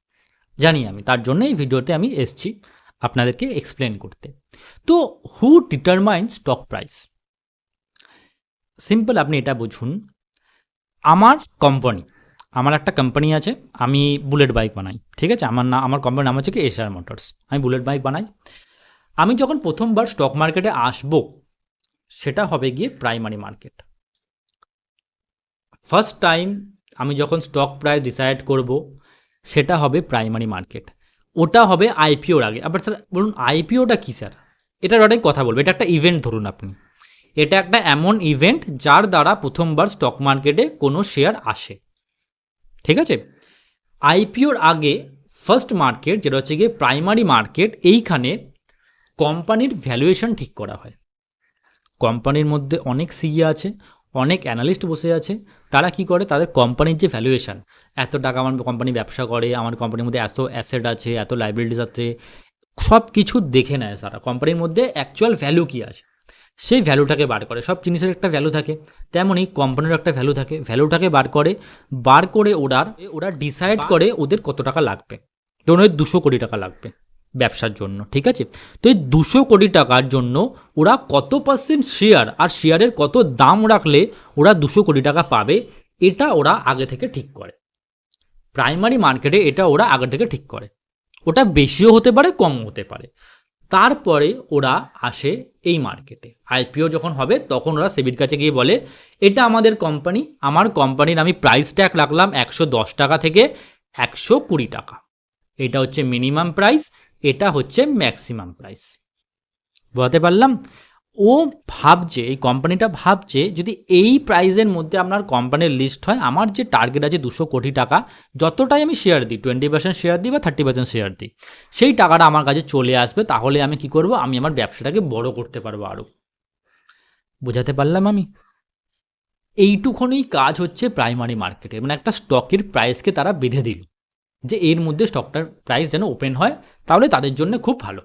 জানি আমি, তার জন্য এই ভিডিওতে আমি এসেছি আপনাদেরকে এক্সপ্লেন করতে। তো হু ডিটারমাইন স্টক প্রাইস? সিম্পল, আপনি এটা বুঝুন, আমার একটা কোম্পানি আছে, আমি বুলেট বাইক বানাই, ঠিক আছে। আমার কোম্পানির নাম হচ্ছে কি এসআর মোটরস, আমি বুলেট বাইক বানাই। আমি যখন প্রথমবার স্টক মার্কেটে আসব, সেটা হবে গিয়ে প্রাইমারি মার্কেট। ফার্স্ট টাইম আমি যখন স্টক প্রাইস ডিসাইড করব, সেটা হবে প্রাইমারি মার্কেট। ওটা হবে আইপিওর আগে। আবার স্যার বলুন আইপিওটা কী স্যার? এটার অনেক কথা বলবো। এটা একটা ইভেন্ট, ধরুন আপনি, এটা একটা এমন ইভেন্ট যার দ্বারা প্রথমবার স্টক মার্কেটে কোনো শেয়ার আসে, ঠিক আছে। আইপিওর আগে ফার্স্ট মার্কেট, যেটা হচ্ছে গিয়ে প্রাইমারি মার্কেট, এইখানে কোম্পানির ভ্যালুয়েশন ঠিক করা হয়। কোম্পানির মধ্যে অনেক সিই আছে, অনেক অ্যানালিস্ট বসে আছে, তারা কি করে, তাদের কোম্পানির যে ভ্যালুয়েশন, এত টাকা আমার কোম্পানি ব্যবসা করে, আমার কোম্পানির মধ্যে এত অ্যাসেট আছে, এত লাইবিলিটিস আছে, সব কিছু দেখে নেয় তারা, কোম্পানির মধ্যে অ্যাকচুয়াল ভ্যালু কী আছে, সেই ভ্যালুটাকে বার করে। সব জিনিসের একটা ভ্যালু থাকে, তেমনই কোম্পানির একটা ভ্যালু থাকে, ভ্যালুটাকে বার করে ওরা ডিসাইড করে ওদের কত টাকা লাগবে। ধরুন ওই 200 কোটি টাকা লাগবে ব্যবসার জন্য, ঠিক আছে। তো এই 200 কোটি টাকার জন্য ওরা কত পার্সেন্ট শেয়ার আর শেয়ারের কত দাম রাখলে ওরা 200 কোটি টাকা পাবে, এটা ওরা আগে থেকে ঠিক করে। প্রাইমারি মার্কেটে এটা ওরা আগে থেকে ঠিক করে, ওটা বেশিও হতে পারে কমও হতে পারে। তারপরে ওরা আসে এই মার্কেটে, আইপিও যখন হবে তখন ওরা সেবির কাছে গিয়ে বলে, এটা আমাদের কোম্পানি, আমার কোম্পানির আমি প্রাইস ট্যাগ রাখলাম 110 টাকা থেকে 120 টাকা, এটা হচ্ছে মিনিমাম প্রাইস, এটা হচ্ছে ম্যাক্সিমাম প্রাইস। বুঝতে পারলাম? ও ভাবছে, এই কোম্পানিটা ভাবছে, যদি এই প্রাইসের মধ্যে আপনার কোম্পানির লিস্ট হয়, আমার যে টার্গেট আছে 200 কোটি টাকা, যতটাই আমি শেয়ার দিই, 20% শেয়ার দিই বা 30% শেয়ার দিই, সেই টাকাটা আমার কাছে চলে আসবে, তাহলে আমি কি করব, আমি আমার ব্যবসাটাকে বড় করতে পারবো আরও। বোঝাতে পারলাম আমি? এইটুকুনই কাজ হচ্ছে প্রাইমারি মার্কেটে, মানে একটা স্টকের প্রাইসকে তারা বেঁধে দিল যে এর মধ্যে স্টকটার প্রাইস যেন ওপেন হয়, তাহলে তাদের জন্য খুব ভালো।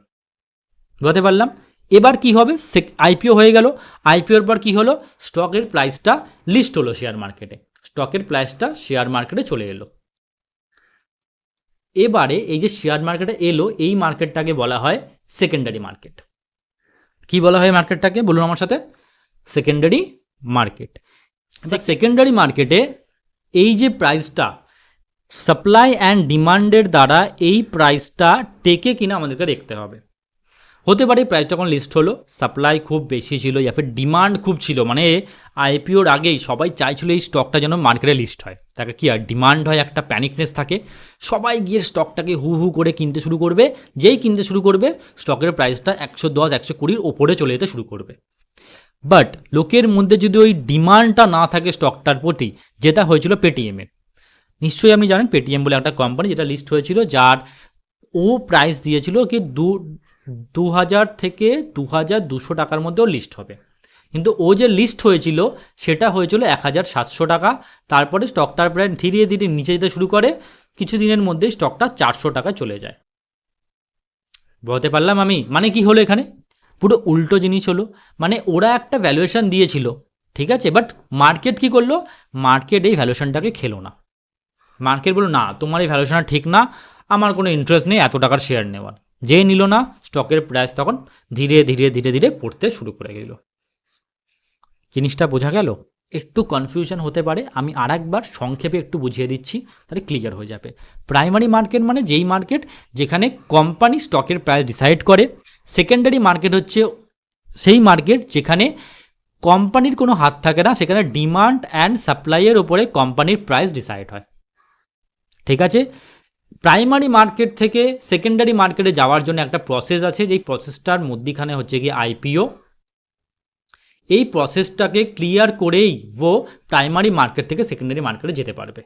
বুঝতে পারলাম? এবার কি হবে, আইপিও হয়ে গেল, আইপিওর পর কি হলো, স্টকের প্রাইসটা লিস্ট হলো শেয়ার মার্কেটে, স্টকের প্রাইসটা শেয়ার মার্কেটে চলে এলো। এবারে এই যে শেয়ার মার্কেটে এলো, এই মার্কেটটাকে বলা হয় সেকেন্ডারি মার্কেট। কি বলা হয় মার্কেটটাকে, বলুন আমার সাথে, সেকেন্ডারি মার্কেট। সেকেন্ডারি মার্কেটে এই যে প্রাইসটা, সাপ্লাই অ্যান্ড ডিমান্ডের দ্বারা এই প্রাইসটা টেকে কিনা আমাদেরকে দেখতে হবে। হতে পারে প্রাইস যখন লিস্ট হলো সাপ্লাই খুব বেশি ছিল, ইয়া ফির ডিমান্ড খুব ছিল, মানে আইপিওর আগেই সবাই চাইছিল এই স্টকটা যেন মার্কেটে লিস্ট হয়, তাকে কি আর ডিমান্ড হয়, একটা প্যানিকনেস থাকে, সবাই গিয়ে স্টকটাকে হু হু করে কিনতে শুরু করবে, যেই কিনতে শুরু করবে স্টকের প্রাইসটা 110 120 ওপরে চলে যেতে শুরু করবে। বাট লোকের মধ্যে যদি ওই ডিমান্ডটা না থাকে স্টকটার প্রতি, যেটা হয়েছিল পেটিএমের, নিশ্চয়ই আপনি জানেন পেটিএম বলে একটা কোম্পানি যেটা লিস্ট হয়েছিল, যার ও প্রাইস দিয়েছিল কি 2000 থেকে 2200 টাকার মধ্যেও লিস্ট হবে, কিন্তু ও যে লিস্ট হয়েছিল সেটা হয়েছিল 1700 টাকা। তারপরে স্টকটার প্রায় ধীরে ধীরে নিচে যেতে শুরু করে, কিছুদিনের মধ্যে স্টকটা 400 টাকা চলে যায়। বলতে পারলাম আমি? মানে কি হলো এখানে, পুরো উল্টো জিনিস হলো। মানে ওরা একটা ভ্যালুয়েশন দিয়েছিল, ঠিক আছে, বাট মার্কেট কি করলো, মার্কেট এই ভ্যালুয়েশনটাকে খেলো না। মার্কেট বললো না, তোমার এই ভ্যালুয়েশনটা ঠিক না, আমার কোনো ইন্টারেস্ট নেই এত টাকার শেয়ার নেওয়ার। যে নিল না, স্টকের প্রাইস তখন ধীরে ধীরে ধীরে ধীরে পড়তে শুরু করে গেল। জিনিসটা বোঝা গেল? একটু কনফিউশন হতে পারে, আমি আরেকবার সংক্ষেপে একটু বুঝিয়ে দিচ্ছি, তাহলে ক্লিয়ার হয়ে যাবে। প্রাইমারি মার্কেট মানে যেই মার্কেট যেখানে কোম্পানি স্টকের প্রাইস ডিসাইড করে। সেকেন্ডারি মার্কেট হচ্ছে সেই মার্কেট যেখানে কোম্পানির কোনো হাত থাকে না, সেখানে ডিমান্ড অ্যান্ড সাপ্লাইয়ের উপরে কোম্পানির প্রাইস ডিসাইড হয়। ঠিক আছে, প্রাইমারি মার্কেট থেকে সেকেন্ডারি মার্কেটে যাওয়ার জন্য একটা প্রসেস আছে, যেই প্রসেসটার মধ্যিখানে হচ্ছে কি আইপিও। এই প্রসেসটাকে ক্লিয়ার করেই ও প্রাইমারি মার্কেট থেকে সেকেন্ডারি মার্কেটে যেতে পারবে।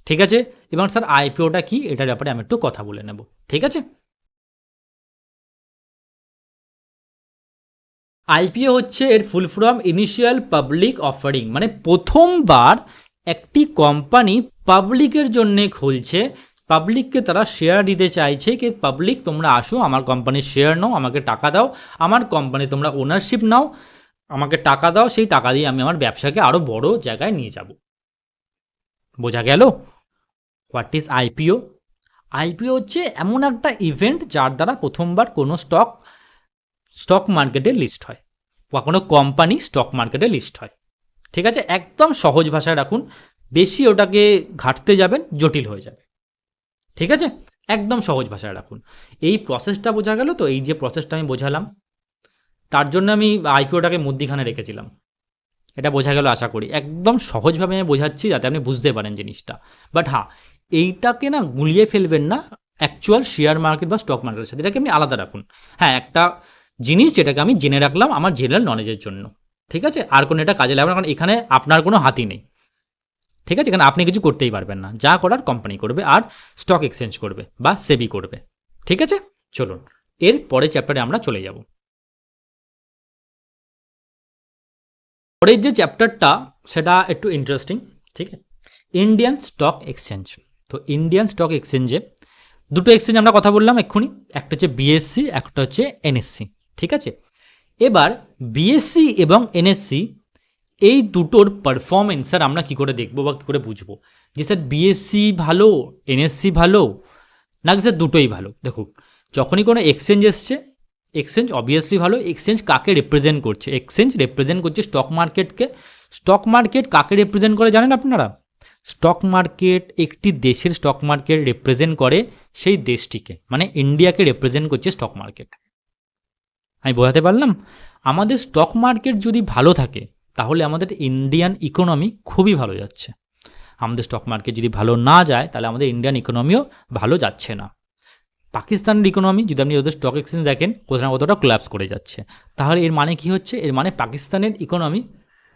ঠিক আছে, এবং স্যার আইপিওটা কি, এটার ব্যাপারে আমি একটু কথা বলে নেব। ঠিক আছে, আইপিও হচ্ছে এর full form initial public offering, মানে প্রথমবার একটি কোম্পানি পাবলিকের জন্য খুলছে, পাবলিককে তারা শেয়ার দিতে চাইছে, কি পাবলিক তোমরা আসো আমার কোম্পানির শেয়ার নাও, আমাকে টাকা দাও, আমার কোম্পানি তোমরা ওনারশিপ নাও, আমাকে টাকা দাও, সেই টাকা দিয়ে আমি আমার ব্যবসাকে আরও বড় জায়গায় নিয়ে যাব। বোঝা গেল হোয়াট ইজ আইপিও? আইপিও হচ্ছে এমন একটা ইভেন্ট যার দ্বারা প্রথমবার কোনো স্টক মার্কেটে লিস্ট হয় বা কোনো কোম্পানি স্টক মার্কেটে লিস্ট হয়। ঠিক আছে, একদম সহজ ভাষায় রাখুন, বেশি ওটাকে ঘাটতে যাবেন জটিল হয়ে যাবে। ঠিক আছে, একদম সহজ ভাষায় রাখুন। এই প্রসেসটা বোঝা গেল তো, এই যে প্রসেসটা আমি বোঝালাম, তার জন্য আমি আইপিওটাকে মধ্যিখানে রেখেছিলাম। এটা বোঝা গেল আশা করি, একদম সহজভাবে আমি বোঝাচ্ছি যাতে আপনি বুঝতে পারেন জিনিসটা। বাট হ্যাঁ, এইটাকে না গুলিয়ে ফেলবেন না অ্যাকচুয়াল শেয়ার মার্কেট বা স্টক মার্কেটের সাথে, এটাকে আপনি আলাদা রাখুন। হ্যাঁ, একটা জিনিস যেটাকে আমি জেনে রাখলাম আমার জেনারেল নলেজের জন্য। ঠিক আছে, আর কোনো এটা কাজে লাগবে না, কারণ এখানে আপনার কোনো হাতই নেই। ঠিক আছে, এখানে আপনি কিছু করতেই পারবেন না, যা করার কোম্পানি করবে আর স্টক এক্সচেঞ্জ করবে বা সেবি করবে। ঠিক আছে, চলুন এর পরের চ্যাপ্টারে আমরা চলে যাব। পরের যে চ্যাপ্টারটা সেটা একটু ইন্টারেস্টিং। ঠিক আছে, ইন্ডিয়ান স্টক এক্সচেঞ্জ। তো ইন্ডিয়ান স্টক এক্সচেঞ্জে দুটো এক্সচেঞ্জ আমরা কথা বললাম এক্ষুনি, একটা হচ্ছে বিএসসি, একটা হচ্ছে এনএসসি। ঠিক আছে, এবার বিএসসি এবং এনএসসি এই দুটোর পারফরমেন্স স্যার আমরা কী করে দেখবো বা কী করে বুঝবো যে স্যার বিএসসি ভালো, এনএসসি ভালো নাকি স্যার দুটোই ভালো? দেখুন, যখনই কোনো এক্সচেঞ্জ এসছে, এক্সচেঞ্জ অবভিয়াসলি ভালো। এক্সচেঞ্জ কাকে রিপ্রেজেন্ট করছে? এক্সচেঞ্জ রিপ্রেজেন্ট করছে স্টক মার্কেটকে। স্টক মার্কেট কাকে রিপ্রেজেন্ট করে জানেন আপনারা? স্টক মার্কেট একটি দেশের স্টক মার্কেট রিপ্রেজেন্ট করে সেই দেশটিকে, মানে ইন্ডিয়াকে রিপ্রেজেন্ট করছে স্টক মার্কেট। আমি বোঝাতে পারলাম? আমাদের স্টক মার্কেট যদি ভালো থাকে তাহলে আমাদের ইন্ডিয়ান ইকোনমি খুবই ভালো যাচ্ছে। আমাদের স্টক মার্কেট যদি ভালো না যায় তাহলে আমাদের ইন্ডিয়ান ইকোনমিও ভালো যাচ্ছে না। পাকিস্তানের ইকোনমি যদি আপনি ওদের স্টক এক্সচেঞ্জ দেখেন, কোথাও না কোথাও কোল্যাপস করে যাচ্ছে। তাহলে এর মানে কি হচ্ছে? এর মানে পাকিস্তানের ইকোনমি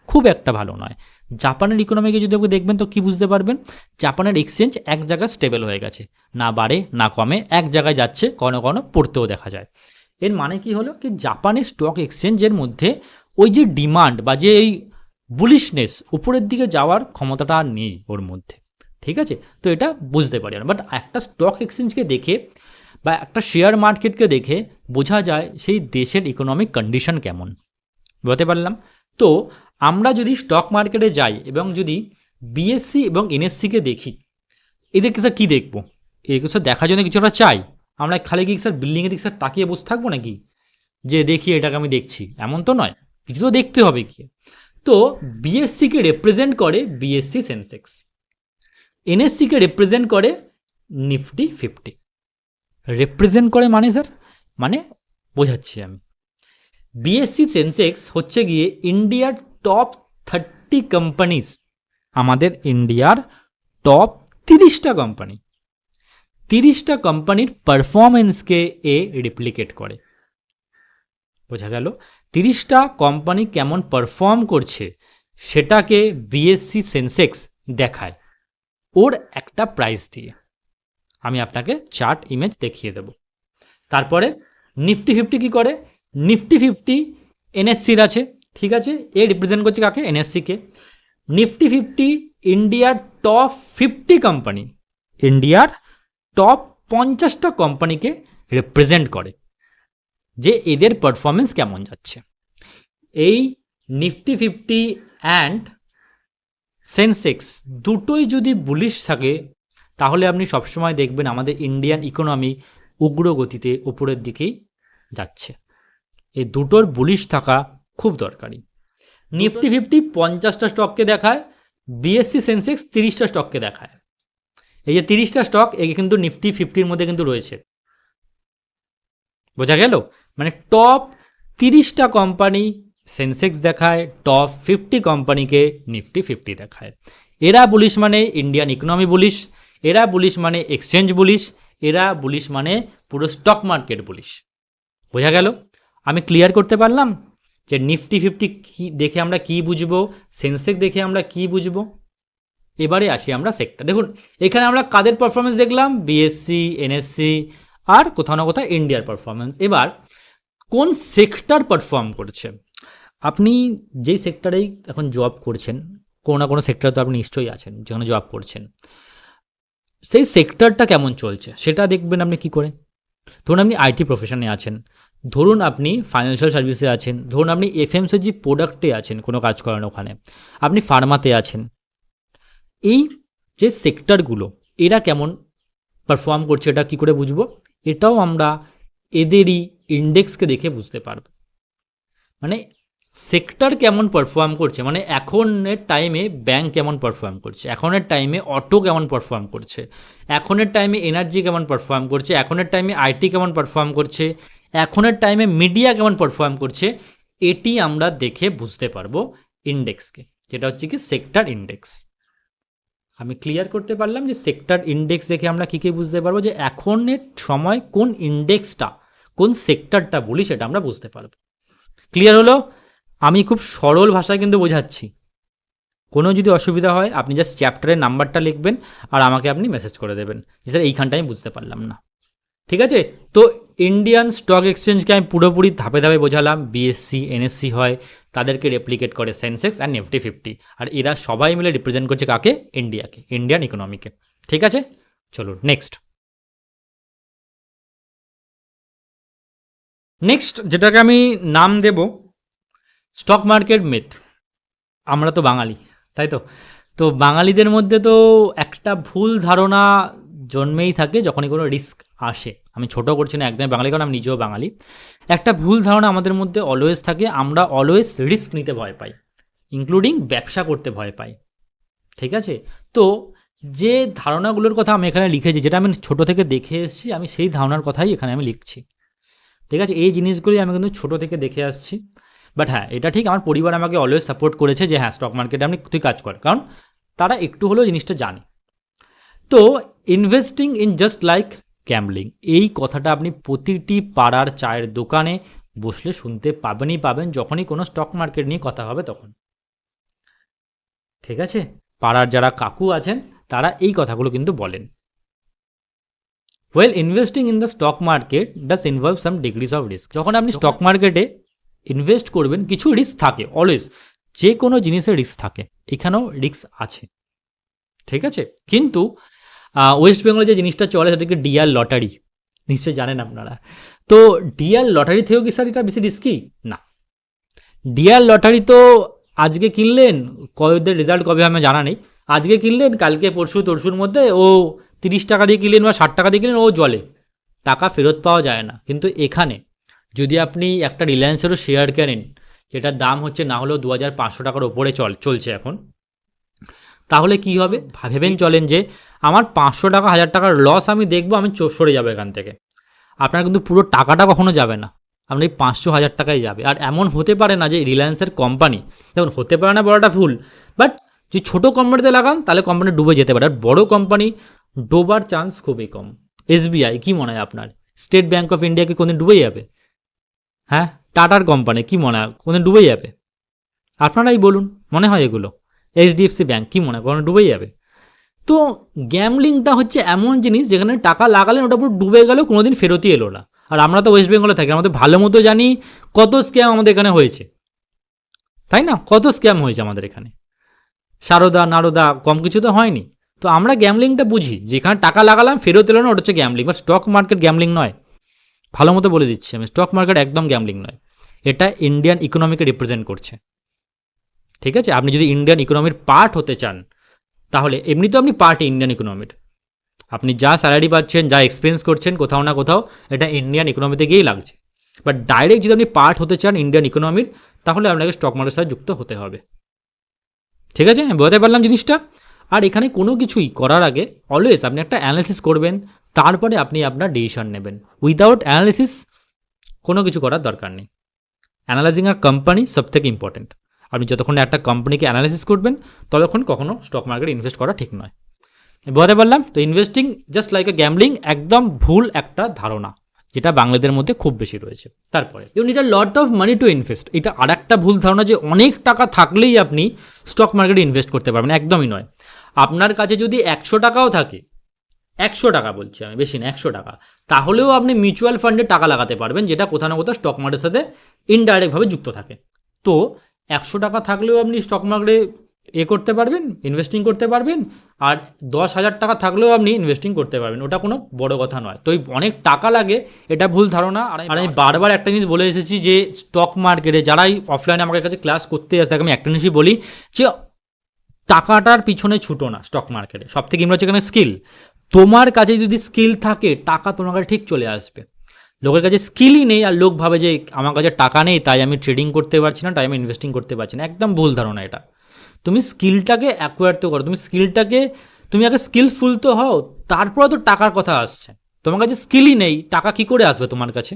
খুব একটা ভালো নয়। জাপানের ইকোনমিকে যদি আপনি দেখবেন তো কি বুঝতে পারবেন? জাপানের এক্সচেঞ্জ এক জায়গায় স্টেবল হয়ে গেছে, না বাড়ে না কমে, এক জায়গায় যাচ্ছে, কোনো কোনো পড়তেও দেখা যায়। এর মানে কি হলো কি জাপানের স্টক এক্সচেঞ্জের মধ্যে ওই যে ডিমান্ড বা যে এই বুলিশনেস উপরের দিকে যাওয়ার ক্ষমতাটা আর নেই ওর মধ্যে। ঠিক আছে, তো এটা বুঝতে পারি না। বাট একটা স্টক এক্সচেঞ্জকে দেখে বা একটা শেয়ার মার্কেটকে দেখে বোঝা যায় সেই দেশের ইকোনমিক কন্ডিশন কেমন। বুঝতে পারলাম তো? আমরা যদি স্টক মার্কেটে যাই এবং যদি বিএসসি এবং এনএসসিকে দেখি, এদেরকে স্যার কী দেখবো? এগুলো স্যার দেখার জন্য কিছু একটা চাই। আমরা খালি কি স্যার বিল্ডিংয়ের দিকে স্যার তাকিয়ে বসে থাকবো নাকি যে দেখি এটাকে আমি দেখছি? এমন তো নয়, কিছু তো দেখতে হবে কি। তো বিএসসিকে রিপ্রেজেন্ট করে বিএসসি সেন্সেক্স, এনএসসিকে রিপ্রেজেন্ট করে নিফটি 50। রিপ্রেজেন্ট করে মানে স্যার, মানে বোঝাচ্ছি আমি, বিএসসি সেন্সেক্স হচ্ছে গিয়ে ইন্ডিয়ার টপ 30 কোম্পানিজ, আমাদের ইন্ডিয়ার টপ 30টা কোম্পানি, 30টা কোম্পানির পারফরমেন্সকে এ রিপ্লিকেট করে। বোঝা গেল? 30টা কোম্পানি কেমন পারফর্ম করছে সেটাকে বিএসসি সেন্সেক্স দেখায় ওর একটা প্রাইস দিয়ে। আমি আপনাকে চার্ট ইমেজ দেখিয়ে দেব। তারপরে নিফটি 50 কি করে? নিফটি 50 এনএসসির আছে, ঠিক আছে, এ রিপ্রেজেন্ট করছে কাকে? এনএসসিকে। নিফটি 50 ইন্ডিয়ার টপ 50 কোম্পানি, ইন্ডিয়ার টপ 50টা কোম্পানিকে রিপ্রেজেন্ট করে যে এদের পারফরমেন্স কেমন যাচ্ছে। এই নিফটি 50 অ্যান্ড সেন্সেক্স দুটোই যদি বুলিশ থাকে তাহলে আপনি সবসময় দেখবেন আমাদের ইন্ডিয়ান ইকোনমি উগ্র গতিতে উপরের দিকেই যাচ্ছে। এই দুটোর বুলিশ থাকা খুব দরকারি। নিফটি 50 50টা স্টককে দেখায়, বিএসসি সেন্সেক্স 30টা স্টককে দেখায়। এই যে 30টা স্টক এই কিন্তু নিফটি 50-র মধ্যে কিন্তু রয়েছে, বোঝা গেল? মানে টপ 30টা কোম্পানি সেন্সেক্স দেখায়, টপ 50 কোম্পানিকে নিফটি 50 দেখায়। এরা বুলিশ মানে ইন্ডিয়ান ইকোনমি বুলিশ, এরা বুলিশ মানে এক্সচেঞ্জ বুলিশ, এরা বুলিশ মানে পুরো স্টক মার্কেট বুলিশ। বোঝা গেল? আমি ক্লিয়ার করতে পারলাম যে নিফটি 50 কি দেখে আমরা কি বুঝবো, সেন্সেক্স দেখে আমরা কি বুঝবো। এবারে আসি আমরা সেক্টর। দেখুন এখানে আমরা কাদের পারফরমেন্স দেখলাম, বিএসসি, এনএসসি আর কোথাও না কোথাও ইন্ডিয়ার পারফরমেন্স। এবার কোন সেক্টর পারফর্ম করছে, আপনি যেই সেক্টরেই এখন জব করছেন, কোনো না কোনো সেক্টরে তো আপনি নিশ্চয়ই আছেন যেখানে জব করছেন, সেই সেক্টরটা কেমন চলছে সেটা দেখবেন আপনি কি করে। ধরুন আপনি আইটি প্রফেশনে আছেন, ধরুন আপনি ফাইন্যান্সিয়াল সার্ভিসে আছেন, ধরুন আপনি এফএমসিজি প্রোডাক্টে আছেন, কোনো কাজ করেন ওখানে, আপনি ফার্মাতে আছেন। এই যে সেক্টরগুলো এরা কেমন পারফর্ম করছে এটা কি করে বুঝবো, এটাও আমরা এদেরই ইন্ডেক্সকে দেখে বুঝতে পারবো। মানে সেক্টর কেমন পারফর্ম করছে, মানে এখনের টাইমে ব্যাংক কেমন পারফর্ম করছে, এখনের টাইমে অটো কেমন পারফর্ম করছে, এখনের টাইমে এনার্জি কেমন পারফর্ম করছে, এখনের টাইমে আইটি কেমন পারফর্ম করছে, এখনের টাইমে মিডিয়া কেমন পারফর্ম করছে, এটি আমরা দেখে বুঝতে পারবো ইন্ডেক্সকে, যেটা হচ্ছে কি সেক্টর ইন্ডেক্স। আমি ক্লিয়ার করতে পারলাম যে সেক্টর ইন্ডেক্স দেখে আমরা কী কী বুঝতে পারবো, যে এখনের সময় কোন ইন্ডেক্সটা কোন সেক্টরটা বলি সেটা আমরা বুঝতে পারবো। ক্লিয়ার হলো? আমি খুব সরল ভাষায় কিন্তু বোঝাচ্ছি, কোনো যদি অসুবিধা হয় আপনি জাস্ট চ্যাপ্টারের নাম্বারটা লিখবেন আর আমাকে আপনি মেসেজ করে দেবেন যে স্যার এইখানটা আমি বুঝতে পারলাম না। ঠিক আছে? তো ইন্ডিয়ান স্টক এক্সচেঞ্জকে আমি পুরোপুরি ধাপে ধাপে বোঝালাম। বিএসসি, এনএসসি হয়, তাদেরকে রেপ্লিকেট করে সেন্সেক্স অ্যান্ড নিফটি 50, আর এরা সবাই মিলে রিপ্রেজেন্ট করছে কাকে, ইন্ডিয়াকে, ইন্ডিয়ান ইকোনমিকে। ঠিক আছে, চলুন নেক্সট। নেক্সট যেটাকে আমি নাম দেব স্টক মার্কেট মিথ। আমরা তো বাঙালি, তাই তো? তো বাঙালিদের মধ্যে তো একটা ভুল ধারণা জন্মেই থাকে যখনই কোনো রিস্ক আসে। আমি ছোট করছি না, একদমই বাঙালি, কারণ আমি নিজেও বাঙালি। একটা ভুল ধারণা আমাদের মধ্যে অলওয়েজ থাকে, আমরা অলওয়েজ রিস্ক নিতে ভয় পাই, ইনক্লুডিং ব্যবসা করতে ভয় পাই। ঠিক আছে? তো যে ধারণাগুলোর কথা আমি এখানে লিখেছি, যেটা আমি ছোট থেকে দেখে এসেছি, আমি সেই ধারণার কথাই এখানে আমি লিখছি। ঠিক আছে? এই জিনিসগুলি আমি কিন্তু ছোট থেকে দেখে আসছি। বাট হ্যাঁ, এটা ঠিক, আমার পরিবার আমাকে অলওয়েজ সাপোর্ট করেছে যে হ্যাঁ স্টক মার্কেটে তুই কাজ কর, কারণ তারা একটু হলেও জিনিসটা জানে। তো investing in just like gambling, এই কথাটা আপনি প্রতিটি পাড়ার চায়ের দোকানে বসলে শুনতে পাবেন যখনই কোনো স্টক মার্কেট নিয়ে কথা হবে তখন। ঠিক আছে? পাড়ার যারা কাকু আছেন তারা এই কথাগুলো কিন্তু বলেন। Well, investing in the stock market does involve some degrees of risk. যখন আপনি স্টক মার্কেটে ইনভেস্ট করবেন কিছু রিস্ক থাকে, অলওয়েজ, যে কোনো জিনিসের রিস্ক থাকে, এখানেও রিস্ক আছে। ঠিক আছে? কিন্তু ওয়েস্ট বেঙ্গলে যে জিনিসটা চলে সেটাকে ডিআর লটারি, নিশ্চয়ই জানেন আপনারা। তো ডিআর লটারি থেকেও কি স্যার এটা বেশি রিস্কি? না। ডিআর লটারি তো আজকে কিনলেন, কয়েকদের রেজাল্ট কবে আমি জানা নেই, আজকে কিনলেন, কালকে পরশু তরশুর মধ্যে ও 30 টাকা দিয়ে কিনলেন বা 60 টাকা দিয়ে কিনলেন, ও জলে, টাকা ফেরত পাওয়া যায় না। কিন্তু এখানে যদি আপনি একটা রিলায়েন্সেরও শেয়ার কেনেন, যেটার দাম হচ্ছে না হলেও 2500 টাকার ওপরে চলছে এখন, তাহলে কি হবে ভেবেন চলেন যে আমার 500 টাকা 1000 টাকার লস আমি দেখবো, আমি সরে যাবো এখান থেকে। আপনার কিন্তু পুরো টাকাটা কখনো যাবে না, আপনি 500-1000 টাকাই যাবে। আর এমন হতে পারে না যে রিলায়েন্সের কোম্পানি, দেখুন হতে পারে না বলাটা ভুল, বাট যে ছোটো কোম্পানিতে লাগান তাহলে কোম্পানি ডুবে যেতে পারে, আর বড়ো কোম্পানি ডোবার চান্স খুবই কম। এসবিআই কি মনে হয় আপনার, স্টেট ব্যাঙ্ক অফ ইন্ডিয়া কি কোনদিন ডুবে যাবে? হ্যাঁ, টাটার কোম্পানি কি মনে হয় কোনদিন ডুবে যাবে? আপনারাই বলুন, মনে হয় এগুলো? এইচডিএফসি ব্যাঙ্ক কি মনে হয় কোনো ডুবে যাবে? তো গ্যামলিংটা হচ্ছে এমন জিনিস যেখানে টাকা লাগালেন ওটা পুরো ডুবে গেলেও কোনোদিন ফেরতই এলো না। আর আমরা তো ওয়েস্ট বেঙ্গলে থাকি, আমাদের ভালো মতো জানি কত স্ক্যাম আমাদের এখানে হয়েছে, তাই না? কত স্ক্যাম হয়েছে আমাদের এখানে, সারদা নারদা, কম কিছু তো হয়নি। তো আমরা গ্যামলিংটা বুঝি, যেখানে টাকা লাগালাম ফেরত এলো না, ওটা হচ্ছে গ্যামলিং। বা স্টক মার্কেট গ্যামলিং নয়, ভালো মতো বলে দিচ্ছি আমি, স্টক মার্কেট একদম গ্যামলিং নয়, এটা ইন্ডিয়ান ইকোনমিকে রিপ্রেজেন্ট করছে। ঠিক আছে? আপনি যদি ইন্ডিয়ান ইকোনমির পার্ট হতে চান, তাহলে এমনি তো আপনি পার্ট ইন্ডিয়ান ইকোনমির, আপনি যা স্যালারি পাচ্ছেন, যা এক্সপেন্স করছেন, কোথাও না কোথাও এটা ইন্ডিয়ান ইকোনমিতে গিয়েই লাগছে। বাট ডাইরেক্ট যদি আপনি পার্ট হতে চান ইন্ডিয়ান ইকোনমির, তাহলে আপনাকে স্টক মার্কেটের সাথে যুক্ত হতে হবে। ঠিক আছে, আমি বোঝাতে পারলাম জিনিসটা। আর এখানে কোনো কিছুই করার আগে অলওয়েজ আপনি একটা অ্যানালিসিস করবেন, তারপরে আপনি আপনার ডিসিশন নেবেন। উইদাউট অ্যানালিসিস কোনো কিছু করার দরকার নেই। অ্যানালাইজিং আ কোম্পানি সব থেকে ইম্পর্টেন্ট। আপনি যতক্ষণ একটা কোম্পানিকে অ্যানালাইসিস করবেন ততক্ষণ কখনো স্টক মার্কেটে ইনভেস্ট করা ঠিক নয়। বোঝাতে পারলাম তো? Investing just like a gambling একদম ভুল একটা ধারণা, যেটা বাংলাদের মধ্যে খুব বেশি রয়েছে। তারপরে you need a lot of money to invest, এটা আর একটা ভুল ধারণা যে অনেক টাকা থাকলেই আপনি স্টক মার্কেটে ইনভেস্ট করতে পারবেন। একদমই নয়। আপনার কাছে যদি 100 টাকাও থাকে, 100 টাকা বলছি আমি, বেশি না, 100 টাকা, তাহলেও আপনি মিউচুয়াল ফান্ডে টাকা লাগাতে পারবেন, যেটা কোথাও না কোথাও স্টক মার্কেটের সাথে ইনডাইরেক্টভাবে যুক্ত থাকে। তো 100 টাকা থাকলেও আপনি স্টক মার্কেটে করতে পারবেন, ইনভেস্টিং করতে পারবেন, আর 10,000 টাকা থাকলেও আপনি ইনভেস্টিং করতে পারবেন। ওটা কোনো বড় কথা নয়। তো অনেক টাকা লাগে, এটা ভুল ধারণা। আর আমি বারবার একটা জিনিস বলে এসেছি যে স্টক মার্কেটে যারাই অফলাইনে আমার কাছে ক্লাস করতে আসে, আমি একটা জিনিসই বলি যে টাকাটার পিছনে ছুটো না। স্টক মার্কেটে সব থেকে ইম্পর্টেন্ট এখানে স্কিল। তোমার কাছে যদি স্কিল থাকে, টাকা তোমার কাছে ঠিক চলে আসবে। লোকের কাছে স্কিলই নেই আর লোক ভাবে যে আমার কাছে টাকা নেই তাই আমি ট্রেডিং করতে পারছি না, তাই আমি ইনভেস্টিং করতে পারছি না। একদম ভুল ধারণা এটা। তুমি স্কিলটাকে অ্যাকোয়ার তো করো, তুমি আগে স্কিলফুল তো হও, তারপরে তো টাকার কথা আসছে। তোমার কাছে স্কিলই নেই, টাকা কি করে আসবে তোমার কাছে?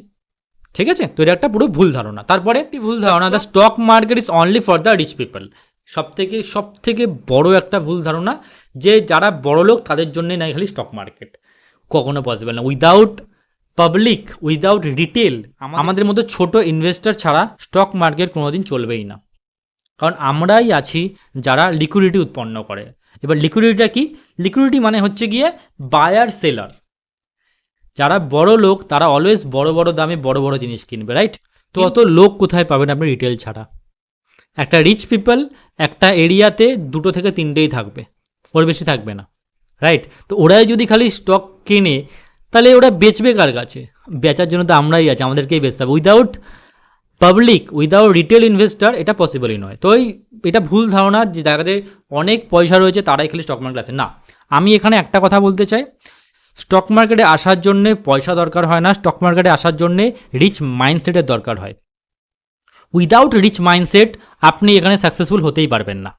ঠিক আছে, তো এটা একটা পুরো ভুল ধারণা। তারপরে একটি ভুল ধারণা, the stock market is only for the rich people. সব থেকে বড় একটা ভুল ধারণা যে যারা বড় লোক তাদের জন্যই নাই খালি স্টক মার্কেট। কখনো পসিবল না। উইদাউট পাবলিক, উইদাউট রিটেল, আমাদের মতো ছোট ইনভেস্টর ছাড়া স্টক মার্কেট কোনোদিন চলবেই না। কারণ আমরাই আছি যারা লিকুইডিটি উৎপন্ন করে। এবার লিকুইডিটিটা কি? লিকুইডিটি মানে হচ্ছে গিয়ে বায়ার সেলার। যারা বড় লোক তারা অলওয়েজ বড় বড় দামে বড় বড় জিনিস কিনবে, রাইট? তো অত লোক কোথায় পাবেন আপনি রিটেল ছাড়া? একটা রিচ পিপল একটা এরিয়াতে 2 থেকে 3টেই থাকবে, ওর বেশি থাকবে না, রাইট? তো ওরাই যদি খালি স্টক কেনে তাহলে ওরা বেচবে কার কাছে? বেচার জন্য তো আমরাই আছি, আমাদেরকেই বেচতে হবে। Without public, without retail investor এটা পসিবলই নয়। তো এটা ভুল ধারণা যে যাদের অনেক পয়সা রয়েছে তারাই খালি স্টক মার্কেটে আসে। না, আমি এখানে একটা কথা বলতে চাই, স্টক মার্কেটে আসার জন্যে পয়সা দরকার হয় না, স্টক মার্কেটে আসার জন্যে রিচ মাইন্ডসেটের দরকার হয়। উইদাউট রিচ মাইন্ডসেট আপনি এখানে সাকসেসফুল হতেই পারবেন না।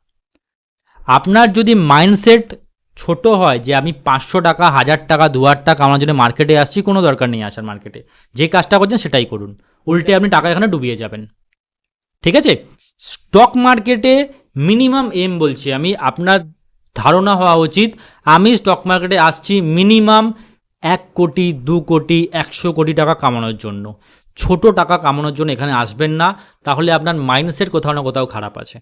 আপনার যদি মাইন্ডসেট ছোট হয় যে আমি 500 টাকা, 1000 টাকা, 2000 টাকা আমার জন্য মার্কেটে আসছি, কোনো দরকার নেই আসার মার্কেটে। যে কাজটা করছেন সেটাই করুন, উল্টে আপনি টাকা এখানে ডুবিয়ে যাবেন। ঠিক আছে? স্টক মার্কেটে মিনিমাম এম বলছি আমি, আপনার ধারণা হওয়া উচিত আমি স্টক মার্কেটে আসছি মিনিমাম 1 কোটি, 2 কোটি, 100 কোটি টাকা কামানোর জন্য। ছোট টাকা কামানোর জন্য এখানে আসবেন না, তাহলে আপনার মাইন্ডসেট কোথাও না কোথাও খারাপ আছে।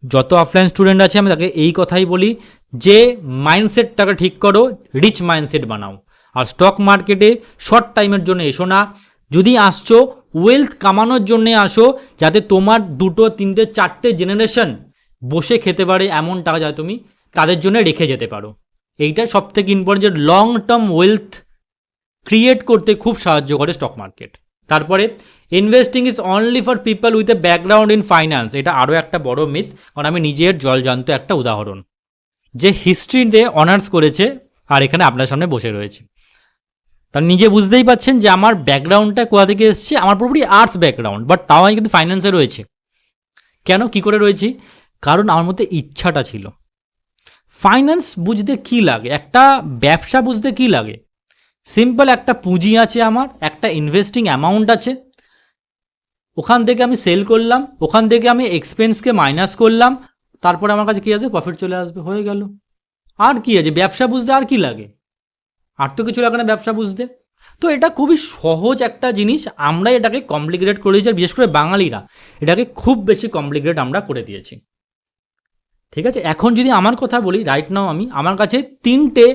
যত অফলাইন স্টুডেন্ট আছে আমি তাকে এই কথাই বলি যে মাইন্ডসেটটাকে ঠিক করো, রিচ মাইন্ডসেট বানাও। আর স্টক মার্কেটে শর্ট টাইমের জন্য এসো না। যদি আসছো ওয়েলথ কামানোর জন্যে আসো, যাতে তোমার 2, 3, 4টে জেনারেশন বসে খেতে পারে এমন টাকা যা তুমি তাদের জন্য রেখে যেতে পারো। এইটা সব থেকে ইম্পর্টেন্ট, যে লং টার্ম ওয়েলথ ক্রিয়েট করতে খুব সাহায্য করে স্টক মার্কেট। তারপরে investing is only for people with a background in finance. এটা আরও একটা বড় মিথ, কারণ আমি নিজের জলজান্ত একটা উদাহরণ, যে হিস্ট্রিতে অনার্স করেছে আর এখানে আপনার সামনে বসে রয়েছে। তার নিজে বুঝতেই পাচ্ছেন যে আমার ব্যাকগ্রাউন্ডটা কোথা থেকে এসছে। আমার পুরোপুরি আর্টস ব্যাকগ্রাউন্ড, বাট তাও আমি কিন্তু ফাইন্যান্সে রয়েছে। কেন, কি করে রয়েছি? কারণ আমার মধ্যে ইচ্ছাটা ছিল। ফাইন্যান্স বুঝতে কি লাগে, একটা ব্যবসা বুঝতে কি লাগে? সিম্পল একটা পুঁজি আছে, আমার একটা ইনভেস্টিং অ্যামাউন্ট আছে, ওখান থেকে আমি সেল করলাম, ওখান থেকে আমি এক্সপেন্সকে মাইনাস করলাম, তারপরে আমার কাছে কি আছে, প্রফিট চলে আসবে, হয়ে গেল। আর কি আছে ব্যবসা বুঝতে? আর কি লাগে? আর তো কিছু লাগে না ব্যবসা বুঝতে। তো এটা খুবই সহজ একটা জিনিস, আমরা এটাকে কমপ্লিকেটেড করে দিয়েছি, আর বিশেষ করে বাঙালিরা এটাকে খুব বেশি কমপ্লিকেটেড আমরা করে দিয়েছি। ঠিক আছে, এখন যদি আমার কথা বলি, রাইট নাও আমার কাছে 3টে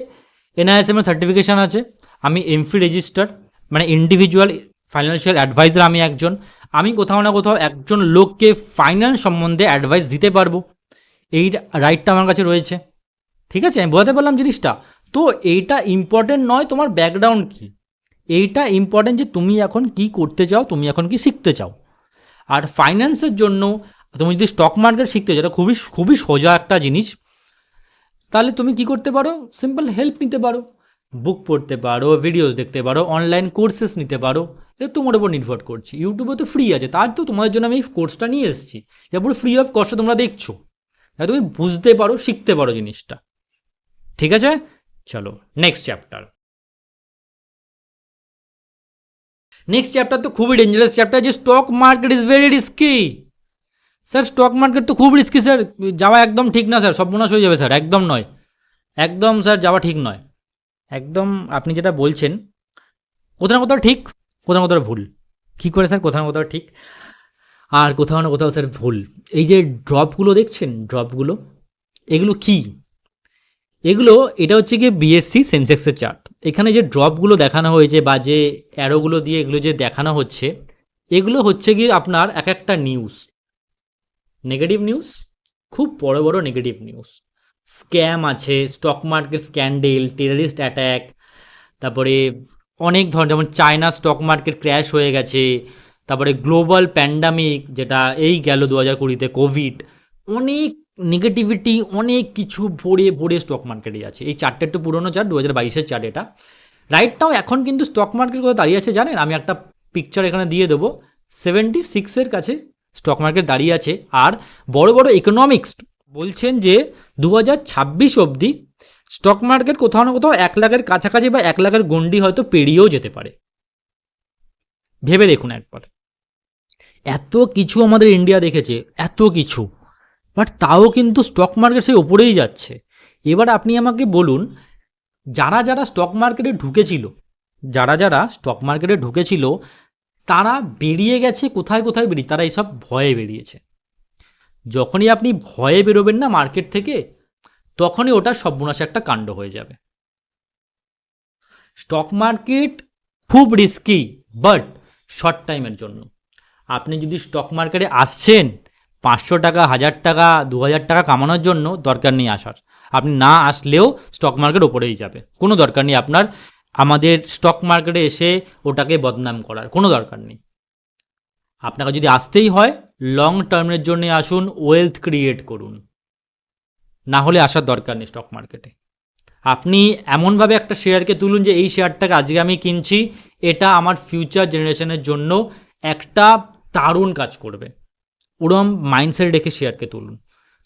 NISM এর সার্টিফিকেশান আছে। আমি এমফি রেজিস্টার, মানে ইন্ডিভিজুয়াল ফাইন্যান্সিয়াল অ্যাডভাইজার। আমি একজন, আমি কোথাও না কোথাও একজন লোককে ফাইন্যান্স সম্বন্ধে অ্যাডভাইস দিতে পারবো, এই রাইটটা আমার কাছে রয়েছে। ঠিক আছে, আমি বোঝাতে পারলাম জিনিসটা? তো এইটা ইম্পর্টেন্ট নয় তোমার ব্যাকগ্রাউন্ড কি, এইটা ইম্পর্টেন্ট যে তুমি এখন কি করতে চাও, তুমি এখন কি শিখতে চাও। আর ফাইন্যান্সের জন্য তুমি যদি স্টক মার্কেট শিখতে চাও, এটা খুবই খুবই সোজা একটা জিনিস, তাহলে তুমি কি করতে পারো, সিম্পল হেল্প নিতে পারো, বুক পড়তে পারো, ভিডিওস দেখতে পারো, অনলাইন কোর্সেস নিতে পারো, এটা তোমার উপর নির্ভর করছে। ইউটিউবে তো ফ্রি আছে, তার তো তোমাদের জন্য আমি এই কোর্সটা নিয়ে এসেছি, যা পুরো ফ্রি অফ কস্টে তোমরা দেখছো, তাই তুমি বুঝতে পারো, শিখতে পারো জিনিসটা। ঠিক আছে, চলো নেক্সট চ্যাপ্টার। নেক্সট চ্যাপ্টার তো খুবই ডেঞ্জারাস চ্যাপ্টার, যে stock market is very risky. Sir stock market তো খুব রিস্কি স্যার, যাওয়া একদম ঠিক না স্যার, সর্বনাশ হয়ে যাবে স্যার, একদম নয়, একদম স্যার যাওয়া ঠিক নয়, একদম আপনি যেটা বলছেন কোথাও না কোথাও ঠিক, কোথাও না কোথাও ভুল। কী করে স্যার কোথাও না কোথাও ঠিক আর কোথাও না কোথাও স্যার ভুল? এই যে ড্রপগুলো দেখছেন, ড্রপগুলো, এগুলো কি? এগুলো, এটা হচ্ছে গিয়ে বিএসসি সেন্সেক্সের চার্ট। এখানে যে ড্রপগুলো দেখানো হয়েছে বা যে অ্যারোগুলো দিয়ে এগুলো যে দেখানো হচ্ছে, এগুলো হচ্ছে গিয়ে আপনার এক একটা নিউজ, নেগেটিভ নিউজ, খুব বড় বড় নেগেটিভ নিউজ। স্ক্যাম আছে, stock market scandal, terrorist attack, তারপরে অনেক ধরনের, যেমন চায়না স্টক মার্কেট ক্র্যাশ হয়ে গেছে, তারপরে গ্লোবাল প্যান্ডামিক যেটা এই গেল 2020-তে, কোভিড, অনেক নেগেটিভিটি, অনেক কিছু ভরে ভরে স্টক মার্কেটে আছে। এই চারটে একটু পুরোনো চার্ট, 2022-এর চার্ট এটা। রাইট নাও এখন কিন্তু স্টক মার্কেট কোথায় দাঁড়িয়ে আছে জানেন? আমি একটা পিকচার এখানে দিয়ে দেবো। 76-এর কাছে স্টক মার্কেট দাঁড়িয়ে আছে। আর বড় বড় ইকোনমিক্স বলছেন যে 2026 অবধি স্টক মার্কেট কোথাও না কোথাও 1 লাখের কাছাকাছি বা 1 লাখের গন্ডি হয়তো পেরিয়েও যেতে পারে। ভেবে দেখুন একবার, এত কিছু আমাদের ইন্ডিয়া দেখেছে, এত কিছু, বাট তাও কিন্তু স্টক মার্কেট সেই ওপরেই যাচ্ছে। এবার আপনি আমাকে বলুন, যারা যারা স্টক মার্কেটে ঢুকেছিল, যারা যারা স্টক মার্কেটে ঢুকেছিল তারা বেরিয়ে গেছে কোথায় কোথায় বেরিয়ে, তারা এইসব ভয়ে বেরিয়েছে। যখনই আপনি ভয়ে বেরোবেন না মার্কেট থেকে, তখনই ওটা সর্বনাশ একটা কাণ্ড হয়ে যাবে। স্টক মার্কেট খুব রিস্কি, বাট শর্ট টাইমের জন্য। আপনি যদি স্টক মার্কেটে আসছেন 500 টাকা, 1000 টাকা, 2000 টাকা কামানোর জন্য, দরকার নেই আসার। আপনি না আসলেও স্টক মার্কেট ওপরেই যাবে, কোনো দরকার নেই আপনার আমাদের স্টক মার্কেটে এসে ওটাকে বদনাম করার, কোনো দরকার নেই। আপনাকে যদি আসতেই হয় লং টার্মের জন্য আসুন, ওয়েলথ ক্রিয়েট করুন, না হলে আসার দরকার নেই স্টক মার্কেটে। আপনি এমনভাবে একটা শেয়ারকে তুলুন যে এই শেয়ারটাকে আজকে আমি কিনছি, এটা আমার ফিউচার জেনারেশনের জন্য একটা দারুণ কাজ করবে, ওরম মাইন্ডসেট রেখে শেয়ারকে তুলুন।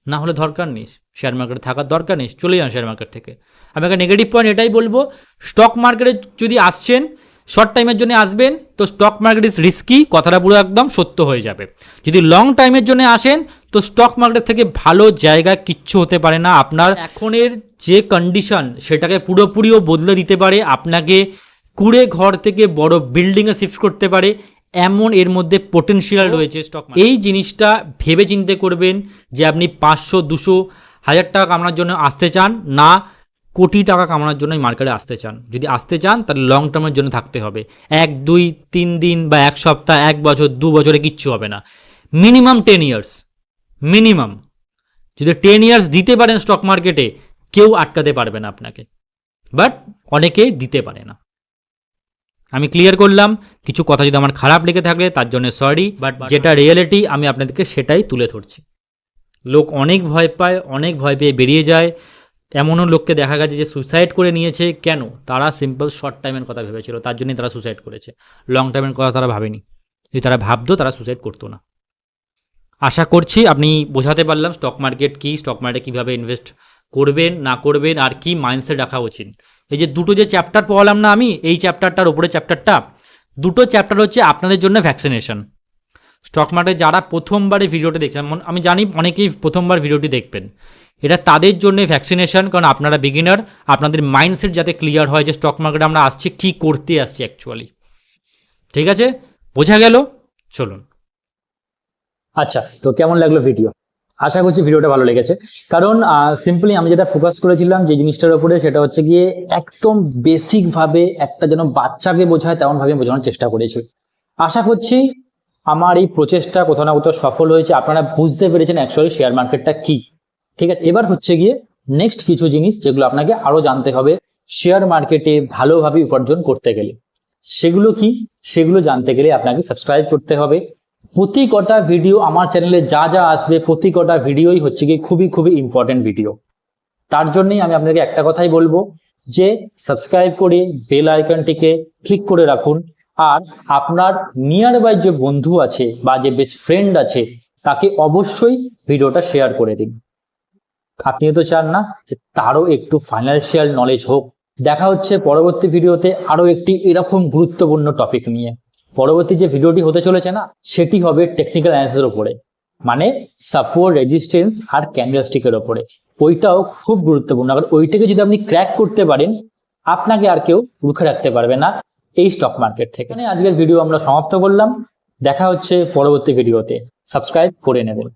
না হলে দরকার নেই শেয়ার মার্কেটে থাকার, দরকার নেই, চলে যান শেয়ার মার্কেট থেকে। আমি একটা নেগেটিভ পয়েন্ট এটাই বলবো, স্টক মার্কেটে যদি আসছেন শর্ট টাইমের জন্য আসবেন তো স্টক মার্কেট ইজ রিস্কি, কথাটা পুরো একদম সত্য হয়ে যাবে। যদি লং টাইমের জন্য আসেন তো স্টক মার্কেট থেকে ভালো জায়গা কিচ্ছু হতে পারে না। আপনার এখনের যে কন্ডিশন সেটাকে পুরোপুরিও বদলে দিতে পারে, আপনাকে কুড়ে ঘর থেকে বড় বিল্ডিংয়ে শিফট করতে পারে, এমন এর মধ্যে পোটেনশিয়াল রয়েছে স্টক মার্কেট। এই জিনিসটা ভেবে চিন্তে করবেন যে আপনি 500, 200, 1000 টাকা কামানোর জন্য আসতে চান, না কোটি টাকা কামানোর জন্য মার্কেটে আসতে চান। যদি আসতে চান তাহলে লং টার্মের জন্য থাকতে হবে। 1, 2, 3 দিন বা 1 সপ্তাহ, 1 বছর, 2 বছরে কিচ্ছু হবে না। Minimum 10 years, minimum. যদি 10 ইয়ার্স দিতে পারেন স্টক মার্কেটে, কেউ আটকাতে পারবে না আপনাকে, বাট অনেকেই দিতে পারে না। আমি ক্লিয়ার করলাম, কিছু কথা যদি আমার খারাপ লেগে থাকে তার জন্য সরি, বাট যেটা রিয়েলিটি আমি আপনাদেরকে সেটাই তুলে ধরছি। লোক অনেক ভয় পায়, অনেক ভয় পেয়ে বেরিয়ে যায়। এমনও লোককে দেখা গেছে যে সুসাইড করে নিয়েছে। কেন? তারা সিম্পল শর্ট টাইমের কথা ভেবেছিল, তার জন্যই তারা সুসাইড করেছে, লং টাইমের কথা তারা ভাবেনি। যদি তারা ভাবতো তারা সুসাইড করতো না। আশা করছি আপনি বোঝাতে পারলাম স্টক মার্কেট কি, স্টক মার্কেটে কীভাবে ইনভেস্ট করবেন না করবেন, আর কি মাইন্ডসেট রাখা উচিত। এই যে দুটো যে চ্যাপ্টার পড়ালাম না আমি, এই চ্যাপ্টারটার উপরে চ্যাপ্টারটা, দুটো চ্যাপ্টার হচ্ছে আপনাদের জন্য ভ্যাকসিনেশন। স্টক মার্কেটে যারা প্রথমবারে ভিডিওটি দেখছেন, আমি জানি অনেকেই প্রথমবার ভিডিওটি দেখবেন, এটা তাদের জন্য ভ্যাকসিনেশন, কারণ আপনারা বিগিনার, আপনাদের মাইন্ডসেট যাতে ক্লিয়ার হয় যে স্টক মার্কেটে আমরা আসছি কী করতে আসছি অ্যাকচুয়ালি। ঠিক আছে, বোঝা গেল? চলুন। আচ্ছা, তো কেমন লাগলো ভিডিও? আশা করছি ভিডিওটা ভালো লেগেছে, কারণ সিম্পলি আমি যেটা ফোকাস করেছিলাম যে জিনিসটার উপরে, সেটা হচ্ছে গিয়ে একদম বেসিকভাবে একটা যেন বাচ্চাকে বোঝায় তেমনভাবে বোঝানোর চেষ্টা করেছি। আশা করছি আমার এই প্রচেষ্টা কোথাও না কোথাও সফল হয়েছে, আপনারা বুঝতে পেরেছেন অ্যাকচুয়ালি শেয়ার মার্কেটটা কি। ঠিক আছে, এবার হচ্ছে গিয়ে নেক্সট কিছু জিনিস যেগুলো আপনাকে আরো জানতে হবে শেয়ার মার্কেটে ভালোভাবে উপার্জন করতে গেলে। সেগুলো কি? সেগুলো জানতে গেলে আপনাকে সাবস্ক্রাইব করতে হবে। প্রতি কটা ভিডিও আমার চ্যানেলে যা যা আসবে, প্রতি কটা ভিডিওই হচ্ছে গিয়ে খুবই খুবই ইম্পর্টেন্ট ভিডিও। তার জন্যই আমি আপনাকে একটা কথাই বলবো যে সাবস্ক্রাইব করে বেল আইকনটিকে ক্লিক করে রাখুন। আর আপনার নিয়ার বাই যে বন্ধু আছে বা যে বেস্ট ফ্রেন্ড আছে তাকে অবশ্যই ভিডিওটা শেয়ার করে দিন। আপনিও তো চান না যে তারও একটু ফাইন্যান্সিয়াল নলেজ হোক। দেখা হচ্ছে পরবর্তী ভিডিওতে আরো একটি এরকম গুরুত্বপূর্ণ টপিক নিয়ে। পরবর্তী যে ভিডিওটি হতে চলেছে না, সেটি হবে টেকনিক্যাল অ্যানালিসিসের উপরে, মানে সাপোর্ট, রেজিস্ট্যান্স আর ক্যান্ডেলস্টিকের উপরে। ওইটাও খুব গুরুত্বপূর্ণ। আর ওইটাকে যদি আপনি ক্র্যাক করতে পারেন, আপনাকে আর কেউ রুখে রাখতে পারবে না এই স্টক মার্কেট থেকে। আজকের ভিডিও আমরা সমাপ্ত করলাম। দেখা হচ্ছে পরবর্তী ভিডিওতে। সাবস্ক্রাইব করে নেবেন।